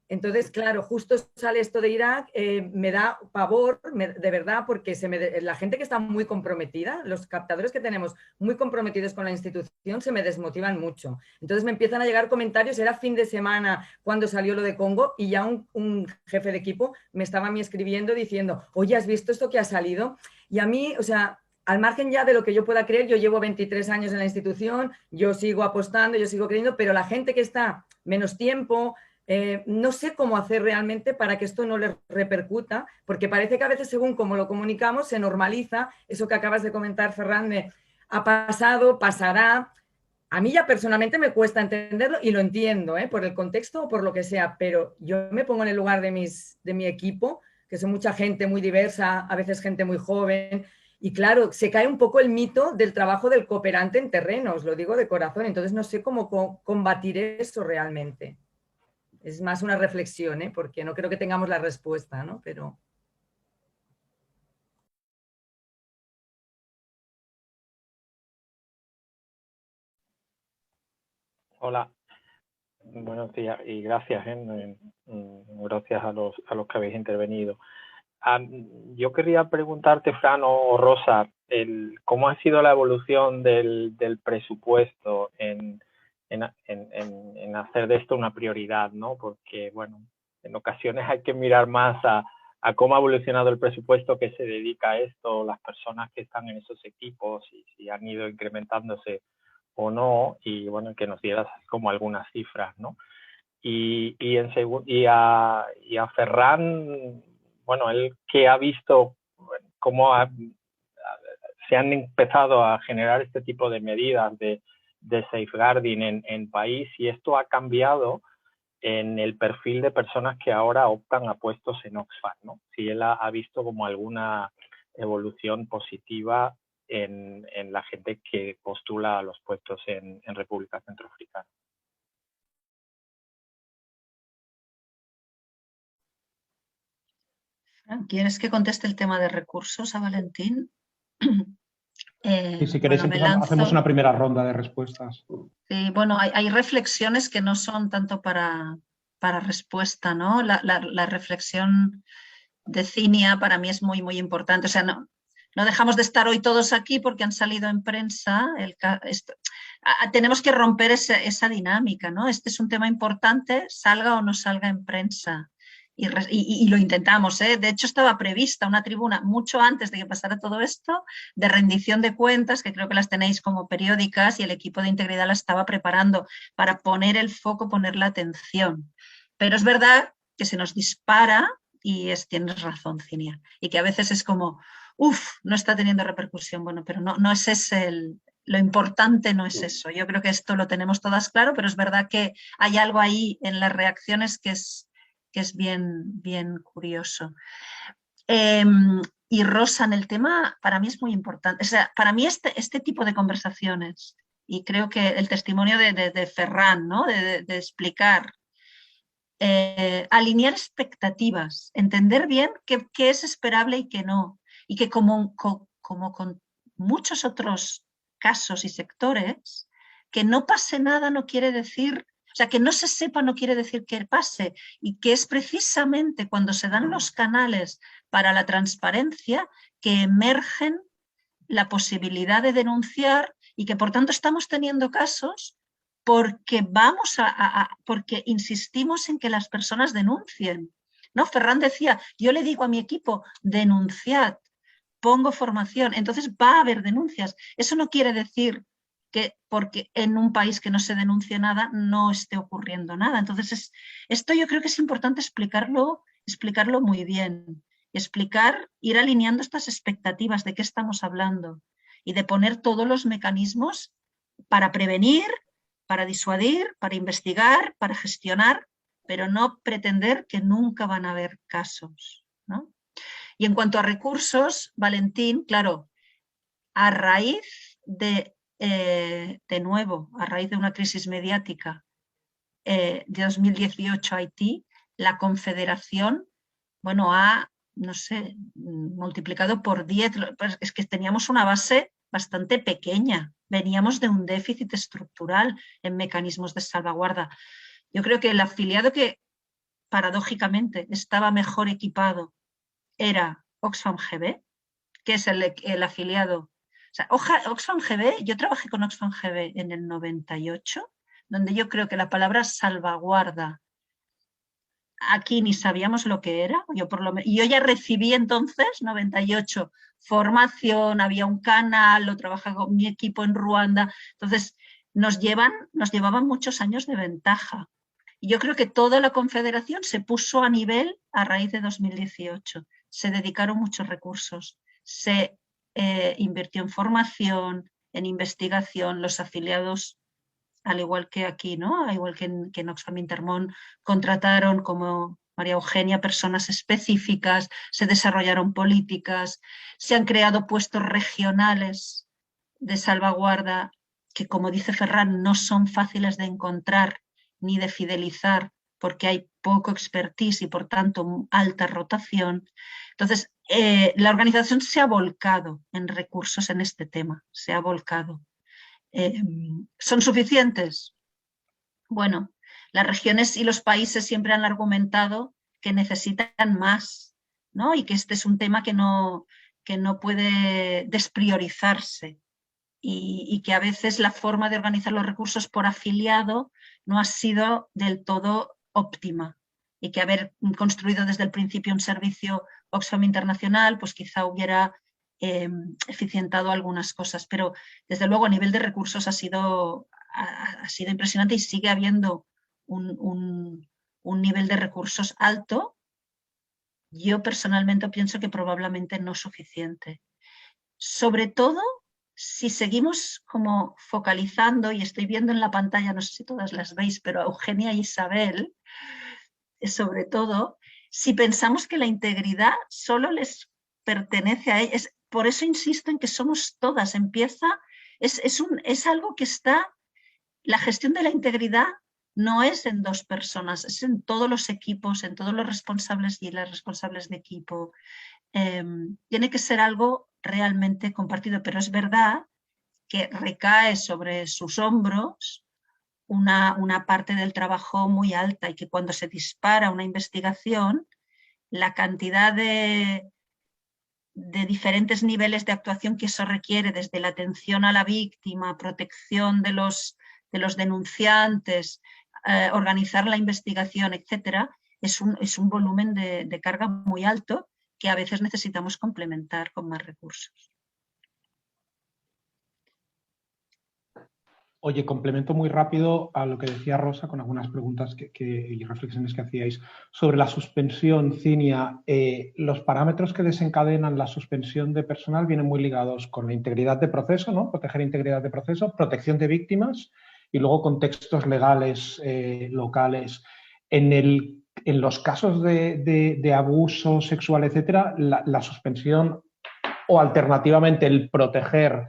Entonces, claro, justo sale esto de Irak, me da pavor, de verdad, porque la gente que está muy comprometida, los captadores que tenemos muy comprometidos con la institución, se me desmotivan mucho. Entonces me empiezan a llegar comentarios, era fin de semana cuando salió lo de Congo y ya un jefe de equipo me estaba a mí escribiendo diciendo, oye, ¿has visto esto que ha salido? Y a mí, o sea, al margen ya de lo que yo pueda creer, yo llevo 23 años en la institución, yo sigo apostando, yo sigo creyendo, pero la gente que está menos tiempo... no sé cómo hacer realmente para que esto no les repercuta, porque parece que a veces según como lo comunicamos se normaliza eso que acabas de comentar, Ferran, ha pasado, pasará. A mí ya personalmente me cuesta entenderlo y lo entiendo, por el contexto o por lo que sea, pero yo me pongo en el lugar de mi equipo, que son mucha gente muy diversa, a veces gente muy joven, y claro, se cae un poco el mito del trabajo del cooperante en terreno, os lo digo de corazón, entonces no sé cómo combatir eso realmente. Es más una reflexión, porque no creo que tengamos la respuesta, ¿no? Pero... Hola, buenos días y gracias, gracias a los que habéis intervenido. Yo quería preguntarte, Fran o Rosa, ¿cómo ha sido la evolución del presupuesto en hacer de esto una prioridad, ¿no? Porque, bueno, en ocasiones hay que mirar más a cómo ha evolucionado el presupuesto que se dedica a esto, las personas que están en esos equipos y si han ido incrementándose o no, y bueno, que nos dieras como algunas cifras, ¿no? Y a Ferran, bueno, él que ha visto cómo se han empezado a generar este tipo de medidas de safeguarding en país, y esto ha cambiado en el perfil de personas que ahora optan a puestos en Oxfam, ¿no? Si él ha visto como alguna evolución positiva en la gente que postula a los puestos en República Centroafricana. ¿Quieres que conteste el tema de recursos a Valentín? Y si queréis, hacemos una primera ronda de respuestas. Sí, bueno, hay reflexiones que no son tanto para respuesta, ¿no? La reflexión de Cinia para mí es muy, muy importante. O sea, no dejamos de estar hoy todos aquí porque han salido en prensa. Tenemos que romper esa dinámica, ¿no? Este es un tema importante, salga o no salga en prensa. Y lo intentamos, ¿eh? De hecho, estaba prevista una tribuna mucho antes de que pasara todo esto, de rendición de cuentas, que creo que las tenéis como periódicas, y el equipo de integridad la estaba preparando para poner el foco, poner la atención. Pero es verdad que se nos dispara, y tienes razón, Cinia, y que a veces es como, no está teniendo repercusión. Bueno, pero no es ese lo importante, no es eso. Yo creo que esto lo tenemos todas claro, pero es verdad que hay algo ahí en las reacciones que es bien, bien curioso. Y Rosa, en el tema, para mí es muy importante. O sea, para mí este tipo de conversaciones, y creo que el testimonio de Ferran, ¿no? de explicar, alinear expectativas, entender bien qué es esperable y qué no. Y que como con muchos otros casos y sectores, que no pase nada no quiere decir, o sea, que no se sepa no quiere decir que pase, y que es precisamente cuando se dan los canales para la transparencia que emergen la posibilidad de denunciar, y que por tanto estamos teniendo casos porque porque insistimos en que las personas denuncien, ¿no? Ferran decía, yo le digo a mi equipo, denunciad, pongo formación, entonces va a haber denuncias. Eso no quiere decir que porque en un país que no se denuncie nada no esté ocurriendo nada. Entonces esto yo creo que es importante explicarlo muy bien, y ir alineando estas expectativas de qué estamos hablando, y de poner todos los mecanismos para prevenir, para disuadir, para investigar, para gestionar, pero no pretender que nunca van a haber casos, ¿no? Y en cuanto a recursos, Valentín, claro, a raíz de nuevo, a raíz de una crisis mediática de 2018 Haití, la Confederación, bueno, ha, no sé, multiplicado por 10, es que teníamos una base bastante pequeña, veníamos de un déficit estructural en mecanismos de salvaguarda. Yo creo que el afiliado que paradójicamente estaba mejor equipado era Oxfam GB, que es el afiliado. O sea, Oxfam GB, yo trabajé con Oxfam GB en el 98, donde yo creo que la palabra salvaguarda aquí ni sabíamos lo que era. Yo ya recibí entonces, 98, formación, había un canal, lo trabajaba con mi equipo en Ruanda. Entonces, nos llevaban muchos años de ventaja. Y yo creo que toda la Confederación se puso a nivel a raíz de 2018. Se dedicaron muchos recursos, se invirtió en formación, en investigación, los afiliados, al igual que aquí, ¿no? Al igual que en Oxfam Intermón, contrataron como María Eugenia personas específicas, se desarrollaron políticas, se han creado puestos regionales de salvaguarda que, como dice Ferran, no son fáciles de encontrar ni de fidelizar, porque hay poco expertise y por tanto alta rotación. Entonces, la organización se ha volcado en recursos en este tema, se ha volcado. ¿Son suficientes? Bueno, las regiones y los países siempre han argumentado que necesitan más, ¿no? Y que este es un tema que no puede despriorizarse, y que a veces la forma de organizar los recursos por afiliado no ha sido del todo óptima, y que haber construido desde el principio un servicio Oxfam Internacional pues quizá hubiera eficientado algunas cosas, pero desde luego a nivel de recursos ha sido impresionante, y sigue habiendo un nivel de recursos alto. Yo personalmente pienso que probablemente no suficiente. Sobre todo si seguimos como focalizando, y estoy viendo en la pantalla, no sé si todas las veis, pero a Eugenia e Isabel, sobre todo, si pensamos que la integridad solo les pertenece a ellas. Por eso insisto en que somos todas. Es algo que está, la gestión de la integridad no es en dos personas, es en todos los equipos, en todos los responsables y las responsables de equipo. Tiene que ser algo realmente compartido, pero es verdad que recae sobre sus hombros una parte del trabajo muy alta, y que cuando se dispara una investigación, la cantidad de diferentes niveles de actuación que eso requiere, desde la atención a la víctima, protección de los denunciantes, organizar la investigación, etcétera, es un volumen de carga muy alto que a veces necesitamos complementar con más recursos. Oye, complemento muy rápido a lo que decía Rosa con algunas preguntas y reflexiones que hacíais. Sobre la suspensión, Cinia, los parámetros que desencadenan la suspensión de personal vienen muy ligados con la integridad de proceso, ¿no? Proteger integridad de proceso, protección de víctimas y luego contextos legales locales. En los casos de abuso sexual, etcétera, la suspensión o alternativamente el proteger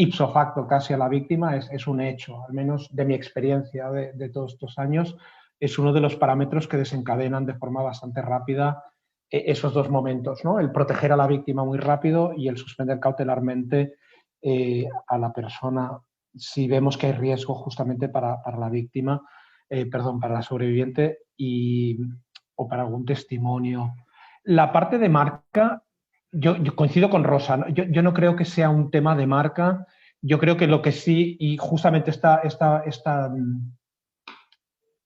ipso facto casi a la víctima es un hecho, al menos de mi experiencia de todos estos años, es uno de los parámetros que desencadenan de forma bastante rápida esos dos momentos, ¿no? El proteger a la víctima muy rápido y el suspender cautelarmente a la persona si vemos que hay riesgo justamente para la víctima, para la sobreviviente o para algún testimonio. La parte de marca, yo coincido con Rosa, ¿no? Yo no creo que sea un tema de marca. Yo creo que lo que sí, y justamente esta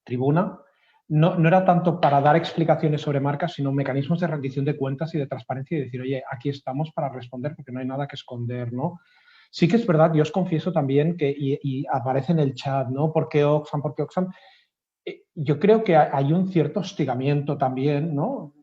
tribuna, no era tanto para dar explicaciones sobre marcas, sino mecanismos de rendición de cuentas y de transparencia y decir, oye, aquí estamos para responder porque no hay nada que esconder, ¿no? Sí que es verdad, yo os confieso también que, y aparece en el chat, ¿no? ¿Por qué Oxfam? ¿Por qué Oxfam? Yo creo que hay un cierto hostigamiento también, ¿no?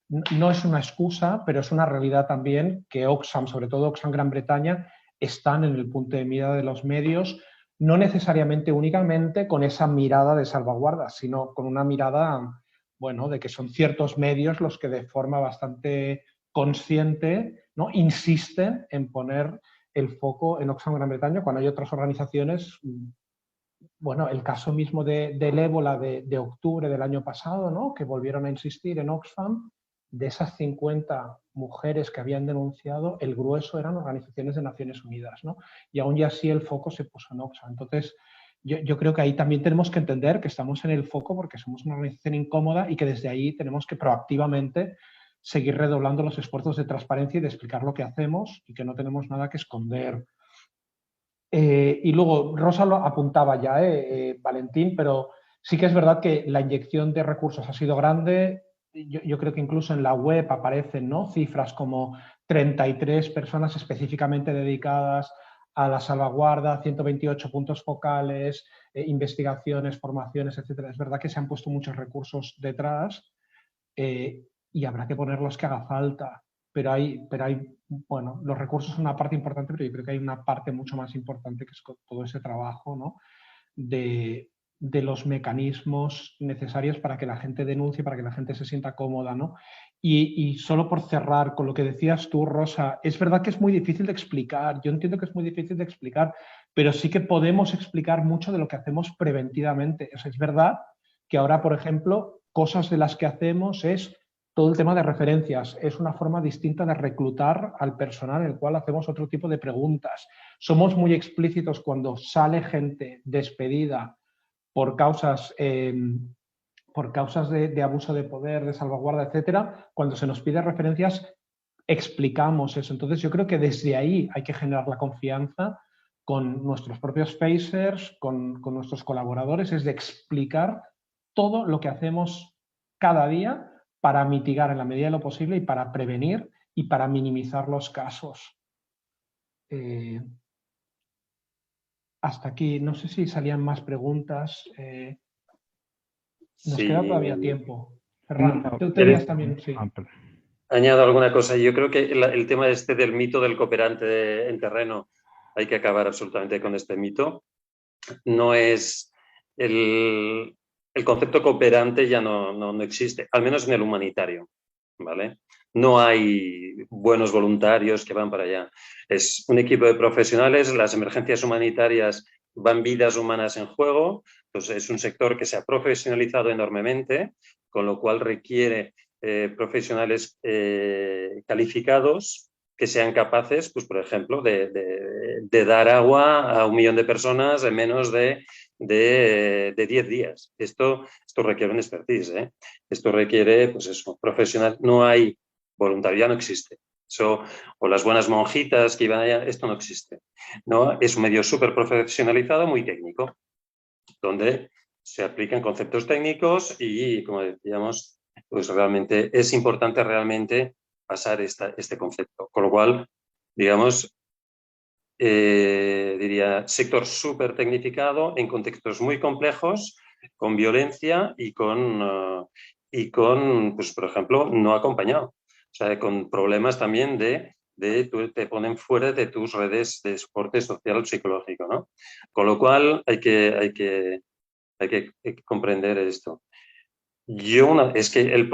No es una excusa, pero es una realidad también que Oxfam, sobre todo Oxfam Gran Bretaña, están en el punto de mira de los medios, no necesariamente únicamente con esa mirada de salvaguarda, sino con una mirada, bueno, de que son ciertos medios los que de forma bastante consciente, ¿no?, insisten en poner el foco en Oxfam Gran Bretaña cuando hay otras organizaciones. Bueno, el caso mismo del ébola de octubre del año pasado, ¿no?, que volvieron a insistir en Oxfam, de esas 50 mujeres que habían denunciado, el grueso eran organizaciones de Naciones Unidas, ¿no? Y aún y así el foco se puso en Oxfam. Entonces, yo creo que ahí también tenemos que entender que estamos en el foco porque somos una organización incómoda y que desde ahí tenemos que proactivamente seguir redoblando los esfuerzos de transparencia y de explicar lo que hacemos y que no tenemos nada que esconder. Y luego, Rosa lo apuntaba ya, Valentín, pero sí que es verdad que la inyección de recursos ha sido grande. Yo creo que incluso en la web aparecen, ¿no?, cifras como 33 personas específicamente dedicadas a la salvaguarda, 128 puntos focales, investigaciones, formaciones, etcétera. Es verdad que se han puesto muchos recursos detrás y habrá que poner los que haga falta. Pero hay, bueno, los recursos son una parte importante, pero yo creo que hay una parte mucho más importante que es todo ese trabajo, ¿no?, de los mecanismos necesarios para que la gente denuncie, para que la gente se sienta cómoda, ¿no? Y solo por cerrar con lo que decías tú, Rosa, es verdad que es muy difícil de explicar, yo entiendo que es muy difícil de explicar, pero sí que podemos explicar mucho de lo que hacemos preventivamente. O sea, es verdad que ahora, por ejemplo, cosas de las que hacemos es todo el tema de referencias. Es una forma distinta de reclutar al personal en el cual hacemos otro tipo de preguntas. Somos muy explícitos cuando sale gente despedida por causas de abuso de poder, de salvaguarda, etcétera. Cuando se nos pide referencias, explicamos eso. Entonces, yo creo que desde ahí hay que generar la confianza con nuestros propios facers, con nuestros colaboradores, es de explicar todo lo que hacemos cada día para mitigar en la medida de lo posible y para prevenir y para minimizar los casos. Hasta aquí. No sé si salían más preguntas. Nos queda todavía tiempo. Ferran, tú tenías también, sí. Añado alguna cosa. Yo creo que el tema del mito del cooperante en terreno, hay que acabar absolutamente con este mito. No es el concepto cooperante ya no existe, al menos en el humanitario, ¿vale? No hay buenos voluntarios que van para allá. Es un equipo de profesionales, las emergencias humanitarias van vidas humanas en juego, pues es un sector que se ha profesionalizado enormemente, con lo cual requiere profesionales calificados que sean capaces, pues, por ejemplo, de dar agua a 1 millón de personas en menos de 10 días. Esto requiere un expertise, ¿eh? Esto requiere, pues eso, profesional. No hay voluntariado, no existe. Eso, o las buenas monjitas que iban allá, esto no existe, ¿no? Es un medio súper profesionalizado, muy técnico, donde se aplican conceptos técnicos y, como decíamos, pues realmente es importante realmente pasar este concepto. Con lo cual, digamos, diría, sector súper tecnificado en contextos muy complejos, con violencia y con, pues, por ejemplo, no acompañado. O sea, con problemas también te ponen fuera de tus redes de soporte social o psicológico, ¿no? Con lo cual hay que comprender esto. Es que el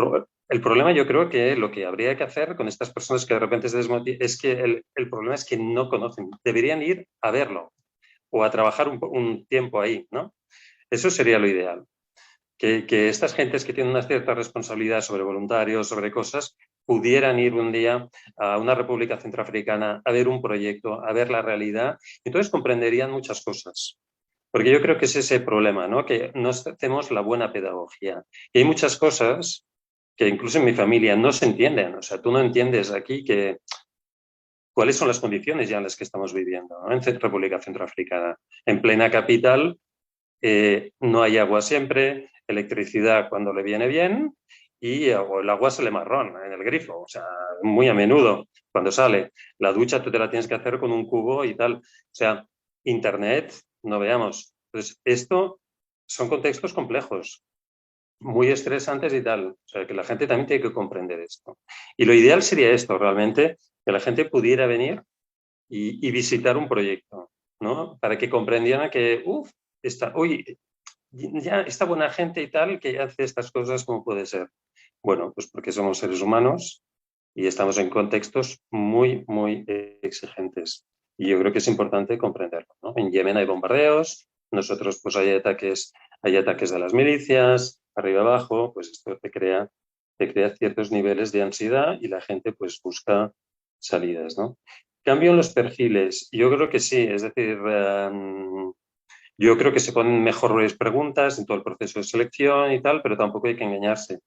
problema, yo creo que lo que habría que hacer con estas personas que de repente se desmotivan es que el problema es que no conocen. Deberían ir a verlo o a trabajar un tiempo ahí, ¿no? Eso sería lo ideal. Que estas gentes que tienen una cierta responsabilidad sobre voluntarios, sobre cosas, pudieran ir un día a una república centroafricana a ver un proyecto, a ver la realidad. Entonces comprenderían muchas cosas. Porque yo creo que es ese problema, ¿no? Que no hacemos la buena pedagogía. Y hay muchas cosas que incluso en mi familia no se entienden. O sea, tú no entiendes aquí cuáles son las condiciones ya en las que estamos viviendo, ¿no? En República Centroafricana. En plena capital no hay agua siempre, electricidad cuando le viene bien y el agua sale marrón en el grifo. O sea, muy a menudo cuando sale. La ducha tú te la tienes que hacer con un cubo y tal. O sea, Internet, no veamos. Entonces, esto son contextos complejos, muy estresantes y tal. O sea, que la gente también tiene que comprender esto. Y lo ideal sería esto, realmente, que la gente pudiera venir y visitar un proyecto, ¿no? Para que comprendieran que, ya esta buena gente y tal que hace estas cosas, ¿cómo puede ser? Bueno, pues porque somos seres humanos y estamos en contextos muy, muy exigentes. Y yo creo que es importante comprenderlo, ¿no? En Yemen hay bombardeos, nosotros pues hay ataques de las milicias, arriba abajo, pues esto te crea ciertos niveles de ansiedad y la gente pues busca salidas, ¿no? Cambio en los perfiles, yo creo que sí, es decir, yo creo que se ponen mejores preguntas en todo el proceso de selección y tal, pero tampoco hay que engañarse.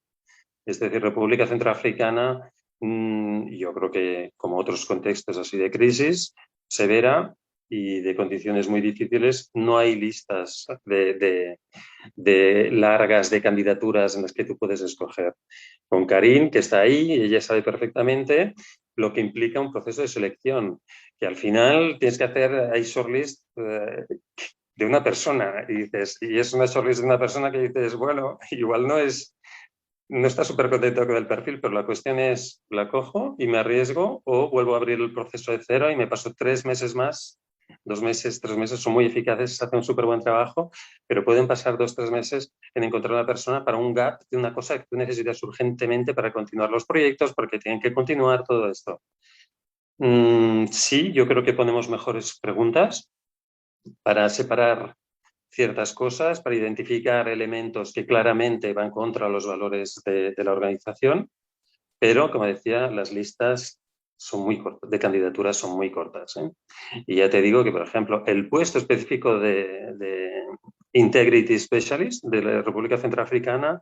Es decir, República Centroafricana, yo creo que como otros contextos así de crisis severa y de condiciones muy difíciles, no hay listas de largas de candidaturas en las que tú puedes escoger. Con Karin, que está ahí, ella sabe perfectamente lo que implica un proceso de selección, que al final tienes que hacer, hay shortlist de una persona y es una shortlist de una persona que dices, bueno, igual no está súper contento con el perfil, pero la cuestión es, ¿la cojo y me arriesgo o vuelvo a abrir el proceso de cero y me paso 3 meses más? 2 meses, 3 meses son muy eficaces, hacen un súper buen trabajo, pero pueden pasar 2, 3 meses en encontrar una persona para un gap de una cosa que tú necesitas urgentemente para continuar los proyectos, porque tienen que continuar todo esto. Sí, yo creo que ponemos mejores preguntas para separar ciertas cosas, para identificar elementos que claramente van contra los valores de la organización, pero, como decía, las listas son muy cortas, de candidaturas son muy cortas, ¿eh? Y ya te digo que, por ejemplo, el puesto específico de Integrity Specialist de la República Centroafricana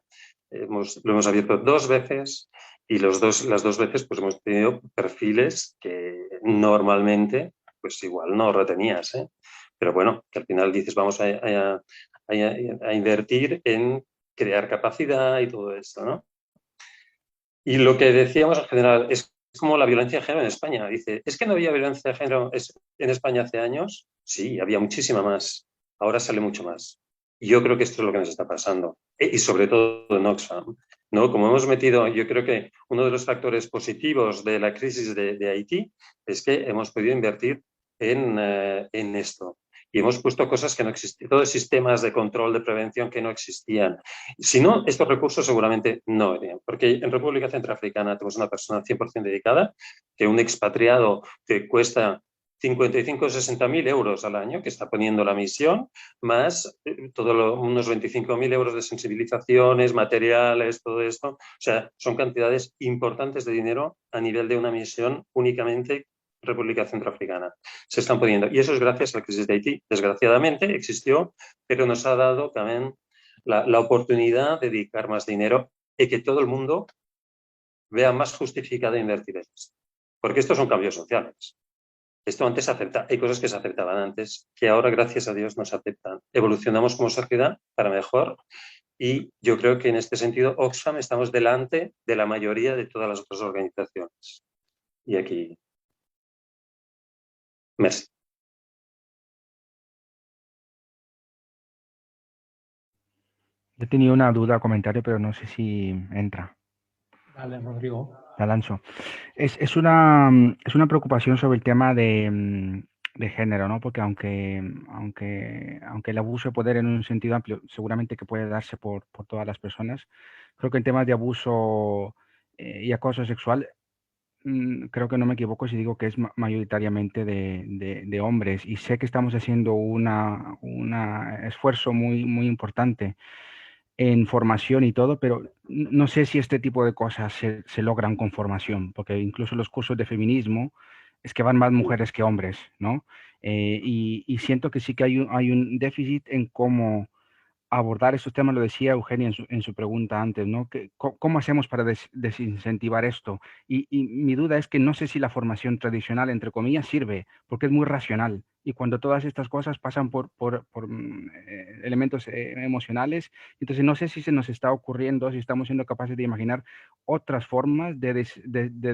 lo hemos abierto 2 veces y las 2 veces pues, hemos tenido perfiles que normalmente pues igual no retenías, ¿eh? Pero bueno, que al final dices vamos a invertir en crear capacidad y todo esto, ¿no? Y lo que decíamos en general es como la violencia de género en España. Dice, ¿es que no había violencia de género en España hace años? Sí, había muchísima más. Ahora sale mucho más. Y yo creo que esto es lo que nos está pasando. Y sobre todo en Oxfam, ¿no? Como hemos metido, yo creo que uno de los factores positivos de la crisis de Haití es que hemos podido invertir en esto. Y hemos puesto cosas que no existían, todos sistemas de control, de prevención que no existían. Si no, estos recursos seguramente no venían, porque en República Centroafricana tenemos una persona 100% dedicada, que un expatriado que cuesta 55 o 60.000 euros al año que está poniendo la misión, más unos 25.000 euros de sensibilizaciones, materiales, todo esto. O sea, son cantidades importantes de dinero a nivel de una misión únicamente República Centroafricana. Se están poniendo. Y eso es gracias a la crisis de Haití. Desgraciadamente existió, pero nos ha dado también la oportunidad de dedicar más dinero y que todo el mundo vea más justificado invertir en esto. Porque estos son cambios sociales. Esto antes hay cosas que se aceptaban antes, que ahora, gracias a Dios, nos aceptan. Evolucionamos como sociedad para mejor y yo creo que en este sentido Oxfam estamos delante de la mayoría de todas las otras organizaciones. Y aquí... Merci. Yo tenía una duda o comentario, pero no sé si entra. Dale, Rodrigo. La lanzo. Es una preocupación sobre el tema de género, ¿no? Porque aunque el abuso de poder en un sentido amplio seguramente que puede darse por todas las personas, creo que en temas de abuso y acoso sexual, creo que no me equivoco si digo que es mayoritariamente de hombres, y sé que estamos haciendo un esfuerzo muy importante en formación y todo, pero no sé si este tipo de cosas se logran con formación, porque incluso los cursos de feminismo es que van más mujeres que hombres, ¿no? Y siento que sí que hay un déficit en cómo abordar esos temas. Lo decía Eugenia en su pregunta antes, ¿no? ¿Cómo hacemos para desincentivar esto? Y mi duda es que no sé si la formación tradicional, entre comillas, sirve, porque es muy racional. Y cuando todas estas cosas pasan por elementos emocionales, entonces no sé si se nos está ocurriendo, si estamos siendo capaces de imaginar otras formas de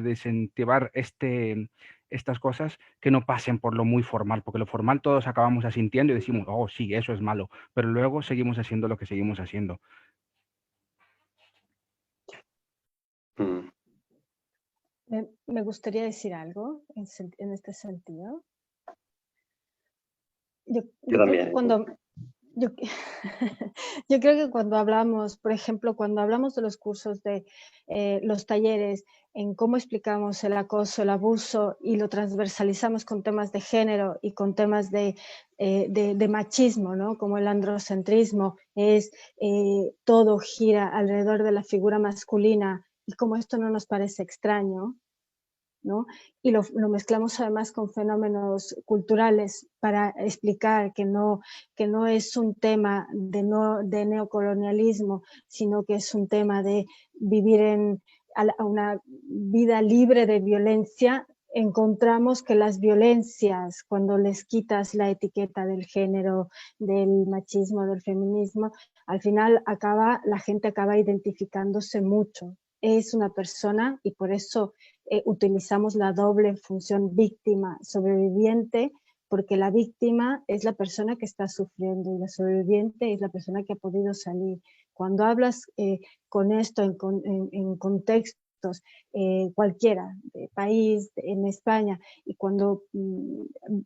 desincentivar estas cosas que no pasen por lo muy formal, porque lo formal todos acabamos asintiendo y decimos, oh, sí, eso es malo, pero luego seguimos haciendo lo que seguimos haciendo. Me gustaría decir algo en este sentido. Yo creo que yo creo que cuando hablamos, por ejemplo, cuando hablamos de los cursos de los talleres, en cómo explicamos el acoso, el abuso y lo transversalizamos con temas de género y con temas de machismo, ¿no? Como el androcentrismo, todo gira alrededor de la figura masculina, y como esto no nos parece extraño, ¿no? Y lo mezclamos además con fenómenos culturales para explicar que no es un tema de neocolonialismo, sino que es un tema de vivir a una vida libre de violencia. Encontramos que las violencias, cuando les quitas la etiqueta del género, del machismo, del feminismo, al final la gente acaba identificándose mucho. Es una persona, y por eso utilizamos la doble función víctima-sobreviviente, porque la víctima es la persona que está sufriendo y la sobreviviente es la persona que ha podido salir. Cuando hablas con esto en contextos cualquiera, de país, en España, y cuando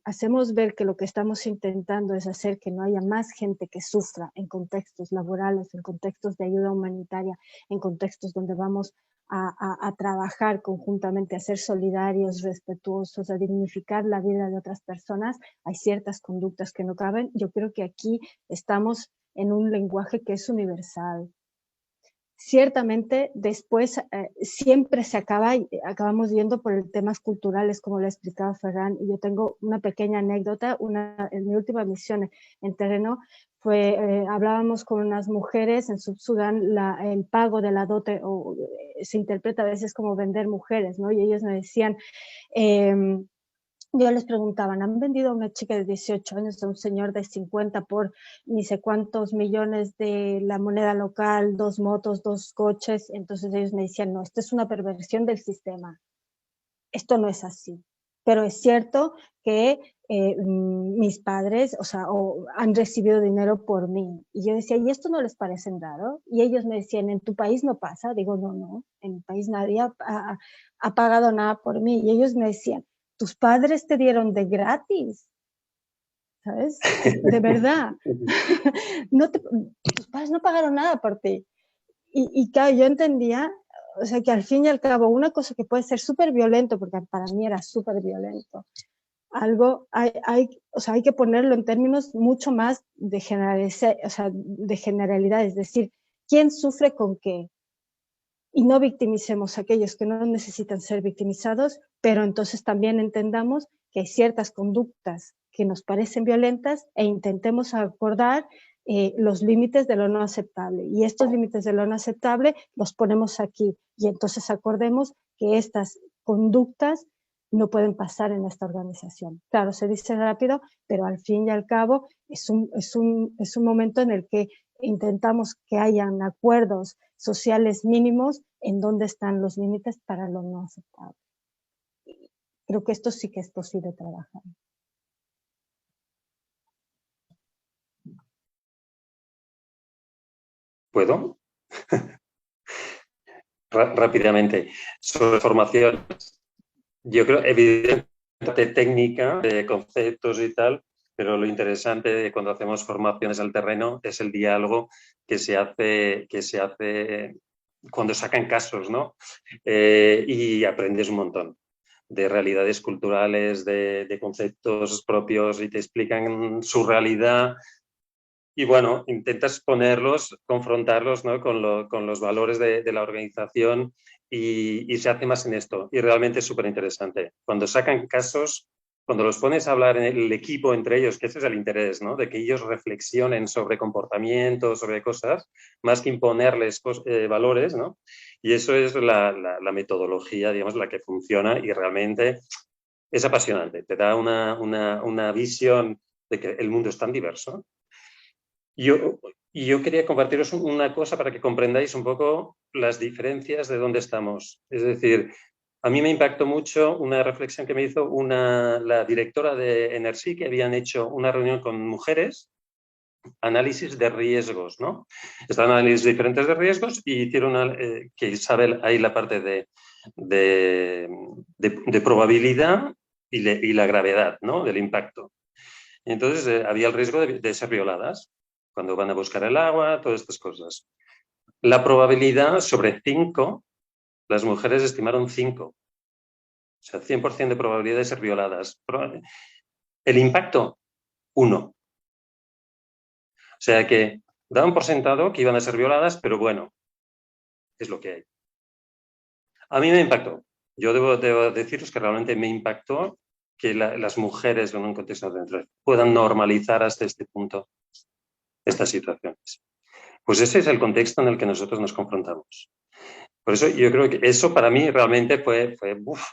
hacemos ver que lo que estamos intentando es hacer que no haya más gente que sufra en contextos laborales, en contextos de ayuda humanitaria, en contextos donde vamos a trabajar conjuntamente, a ser solidarios, respetuosos, a dignificar la vida de otras personas, hay ciertas conductas que no caben. Yo creo que aquí estamos en un lenguaje que es universal. Ciertamente después siempre acabamos yendo por temas culturales, como lo ha explicado Ferran, y yo tengo una pequeña anécdota. En mi última misión en terreno hablábamos con unas mujeres en Sudán. El pago de la dote se interpreta a veces como vender mujeres, ¿no? Y ellos me decían, yo les preguntaban, ¿han vendido a una chica de 18 años a un señor de 50 por ni sé cuántos millones de la moneda local, 2 motos, 2 coches? Entonces ellos me decían, no, esto es una perversión del sistema. Esto no es así. Pero es cierto que mis padres, han recibido dinero por mí. Y yo decía, ¿y esto no les parece raro? Y ellos me decían, ¿en tu país no pasa? Digo, no, en mi país nadie ha pagado nada por mí. Y ellos me decían, tus padres te dieron de gratis, ¿sabes? De verdad. Tus padres no pagaron nada por ti. Y claro, yo entendía, o sea, que al fin y al cabo una cosa que puede ser súper violento, porque para mí era súper violento, algo, o sea, hay que ponerlo en términos mucho más de generalidad, es decir, ¿quién sufre con qué? Y no victimicemos a aquellos que no necesitan ser victimizados, pero entonces también entendamos que hay ciertas conductas que nos parecen violentas e intentemos acordar los límites de lo no aceptable. Y estos límites de lo no aceptable los ponemos aquí. Y entonces acordemos que estas conductas no pueden pasar en esta organización. Claro, se dice rápido, pero al fin y al cabo es un momento en el que intentamos que hayan acuerdos sociales mínimos en dónde están los límites para lo no aceptable. Creo que esto sí que es posible trabajar. ¿Puedo? Rápidamente. Sobre formación, yo creo, evidentemente técnica, de conceptos y tal, pero lo interesante de cuando hacemos formaciones al terreno es el diálogo que se hace cuando sacan casos, ¿no? Y aprendes un montón de realidades culturales, de conceptos propios y te explican su realidad. Y bueno, intentas ponerlos, confrontarlos, ¿no? con los valores de la organización y se hace más en esto. Y realmente es súper interesante. Cuando sacan casos, cuando los pones a hablar en el equipo entre ellos, que ese es el interés, ¿no? De que ellos reflexionen sobre comportamientos, sobre cosas, más que imponerles valores, ¿no? Y eso es la metodología, digamos, la que funciona y realmente es apasionante. Te da una visión de que el mundo es tan diverso. Yo quería compartiros una cosa para que comprendáis un poco las diferencias de dónde estamos. Es decir, a mí me impactó mucho una reflexión que me hizo la directora de Energy, que habían hecho una reunión con mujeres, análisis de riesgos, ¿no? Estaban análisis diferentes de riesgos y hicieron, que Isabel, ahí la parte de probabilidad y la gravedad, ¿no? Del impacto. Entonces, había el riesgo de ser violadas cuando van a buscar el agua, todas estas cosas. La probabilidad sobre 5, las mujeres estimaron 5. O sea, 100% de probabilidad de ser violadas. El impacto, 1. O sea que daban por sentado que iban a ser violadas, pero bueno, es lo que hay. A mí me impactó. Yo debo deciros que realmente me impactó que las mujeres en un contexto de puedan normalizar hasta este punto estas situaciones. Pues ese es el contexto en el que nosotros nos confrontamos. Por eso yo creo que eso para mí realmente fue ¡buf!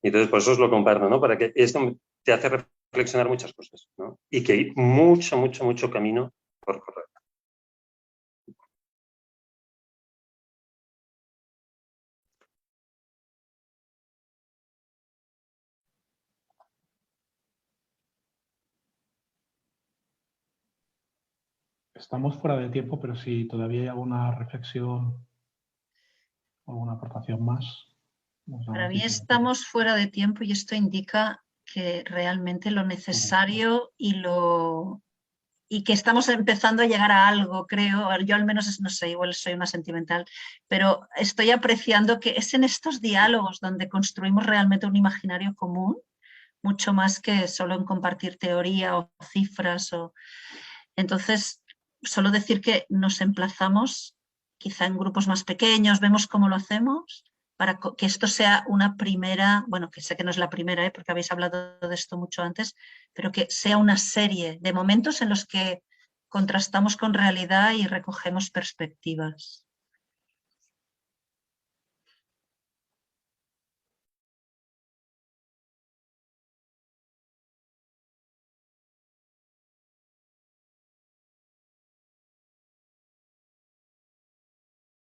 Entonces por eso os lo comparto, ¿no? Para que esto te hace reflexionar muchas cosas, ¿no? Y que hay mucho camino por correr. Estamos fuera de tiempo, pero si todavía hay alguna reflexión o alguna aportación más. Para mí estamos fuera de tiempo y esto indica que realmente lo necesario y que estamos empezando a llegar a algo, creo. Yo al menos, no sé, igual soy una sentimental, pero estoy apreciando que es en estos diálogos donde construimos realmente un imaginario común, mucho más que solo en compartir teoría o cifras. Entonces, solo decir que nos emplazamos, quizá en grupos más pequeños, vemos cómo lo hacemos, para que esto sea una primera, bueno, que sé que no es la primera, porque habéis hablado de esto mucho antes, pero que sea una serie de momentos en los que contrastamos con realidad y recogemos perspectivas.